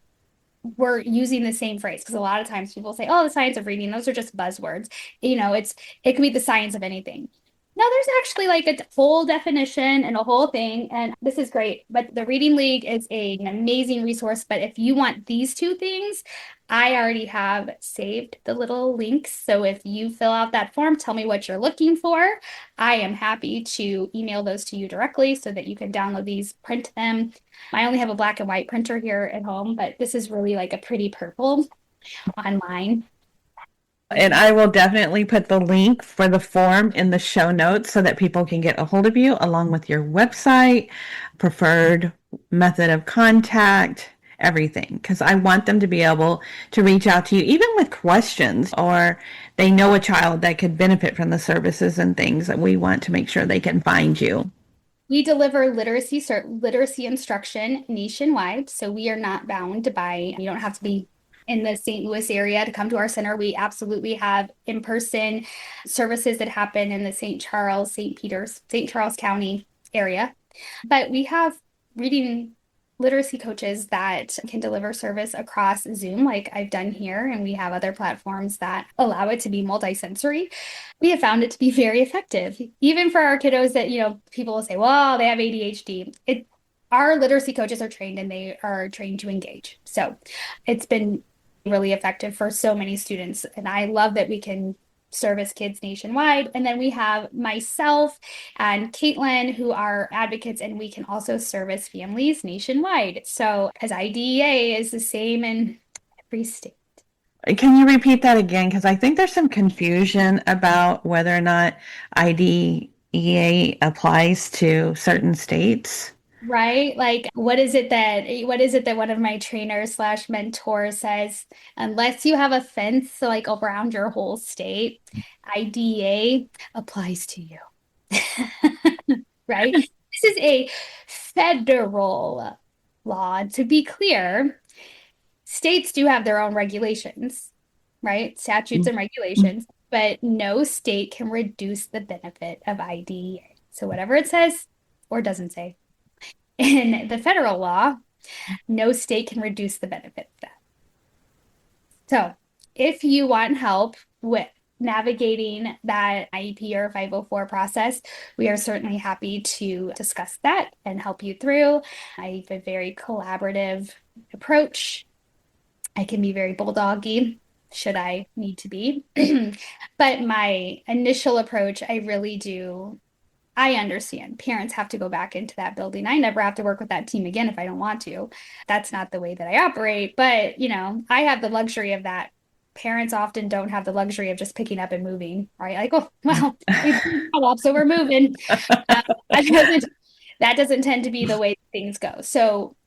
we're using the same phrase because a lot of times people say, oh, the science of reading, those are just buzzwords. It can be the science of anything. No, there's actually like a whole definition and a whole thing, and this is great. But the Reading League is an amazing resource. But if you want these two things, I already have saved the little links. So if you fill out that form, tell me what you're looking for. I am happy to email those to you directly so that you can download these, print them. I only have a black and white printer here at home, but this is really like a pretty purple online. And I will definitely put the link for the form in the show notes so that people can get a hold of you along with your website, preferred method of contact, everything. Because I want them to be able to reach out to you, even with questions, or they know a child that could benefit from the services and things that we want to make sure they can find you. We deliver literacy instruction nationwide, so we are not bound by, you don't have to be in the St. Louis area to come to our center. We absolutely have in-person services that happen in the St. Charles, St. Charles County area. But we have reading literacy coaches that can deliver service across Zoom, like I've done here, and we have other platforms that allow it to be multisensory. We have found it to be very effective, even for our kiddos that, people will say, well, they have ADHD. Our literacy coaches are trained and they are trained to engage. So it's been really effective for so many students. And I love that we can service kids nationwide. And then we have myself and Caitlin, who are advocates, and we can also service families nationwide. So, because IDEA is the same in every state. Can you repeat that again? Because I think there's some confusion about whether or not IDEA applies to certain states. Right? Like, what is it that one of my trainers slash mentors says? Unless you have a fence like around your whole state, IDEA applies to you. Right? This is a federal law. To be clear, states do have their own regulations, right? Statutes and regulations, but no state can reduce the benefit of IDEA. So whatever it says or doesn't say. In the federal law, no state can reduce the benefit of that. So if you want help with navigating that IEP or 504 process, we are certainly happy to discuss that and help you through. I have a very collaborative approach. I can be very bulldoggy should I need to be. But my initial approach, I understand parents have to go back into that building. I never have to work with that team again if I don't want to. That's not the way that I operate. But, I have the luxury of that. Parents often don't have the luxury of just picking up and moving, right? Like, oh, well, so we're moving. That doesn't tend to be the way things go. So,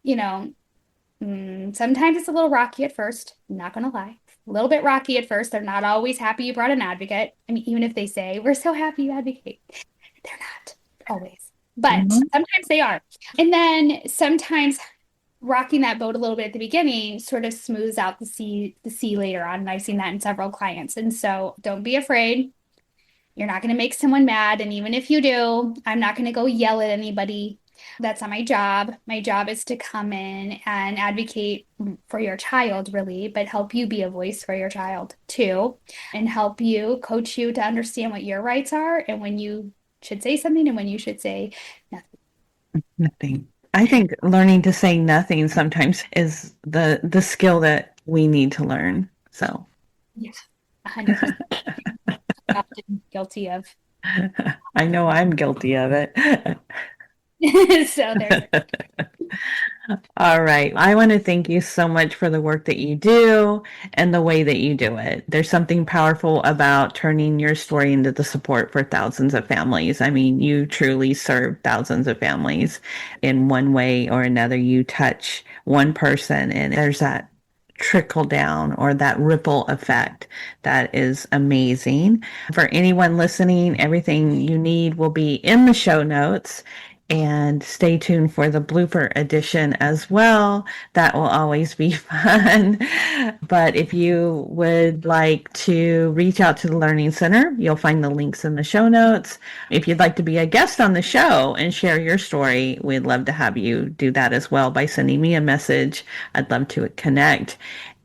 sometimes it's a little rocky at first. I'm not going to lie. A little bit rocky at first. They're not always happy you brought an advocate. I mean, even if they say, we're so happy you advocate. They're not always, but sometimes they are. And then sometimes rocking that boat a little bit at the beginning sort of smooths out the sea later on. And I've seen that in several clients. And so don't be afraid. You're not going to make someone mad. And even if you do, I'm not going to go yell at anybody. That's not my job. My job is to come in and advocate for your child, really, but help you be a voice for your child too, and help you, coach you to understand what your rights are and when you should say something and when you should say Nothing. I think learning to say nothing sometimes is the skill that we need to learn. So Yes, 100%. Often guilty of. I know I'm guilty of it. So there's All right. I want to thank you so much for the work that you do and the way that you do it. There's something powerful about turning your story into the support for thousands of families. I mean, you truly serve thousands of families in one way or another. You touch one person, and there's that trickle down or that ripple effect that is amazing. For anyone listening, everything you need will be in the show notes. And stay tuned for the blooper edition as well. That will always be fun. But if you would like to reach out to the Learning Center, you'll find the links in the show notes. If you'd like to be a guest on the show and share your story, we'd love to have you do that as well by sending me a message. I'd love to connect.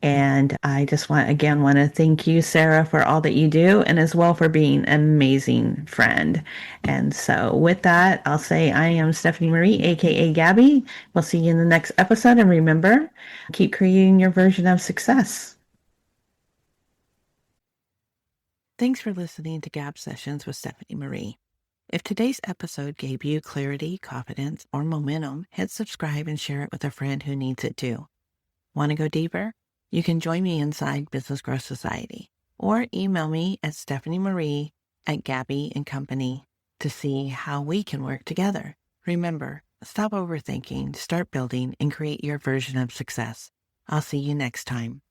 And I just want to thank you, Sarah, for all that you do and as well for being an amazing friend. And so with that, I'll say I am Stephanie Marie, aka Gabbie. We'll see you in the next episode. And remember, keep creating your version of success. Thanks for listening to Gab Sessions with Stephanie Marie. If today's episode gave you clarity, confidence, or momentum, hit subscribe and share it with a friend who needs it too. Want to go deeper? You can join me inside Business Growth Society or email me at stephaniemarie@gabbieandcompany to see how we can work together. Remember, stop overthinking, start building, and create your version of success. I'll see you next time.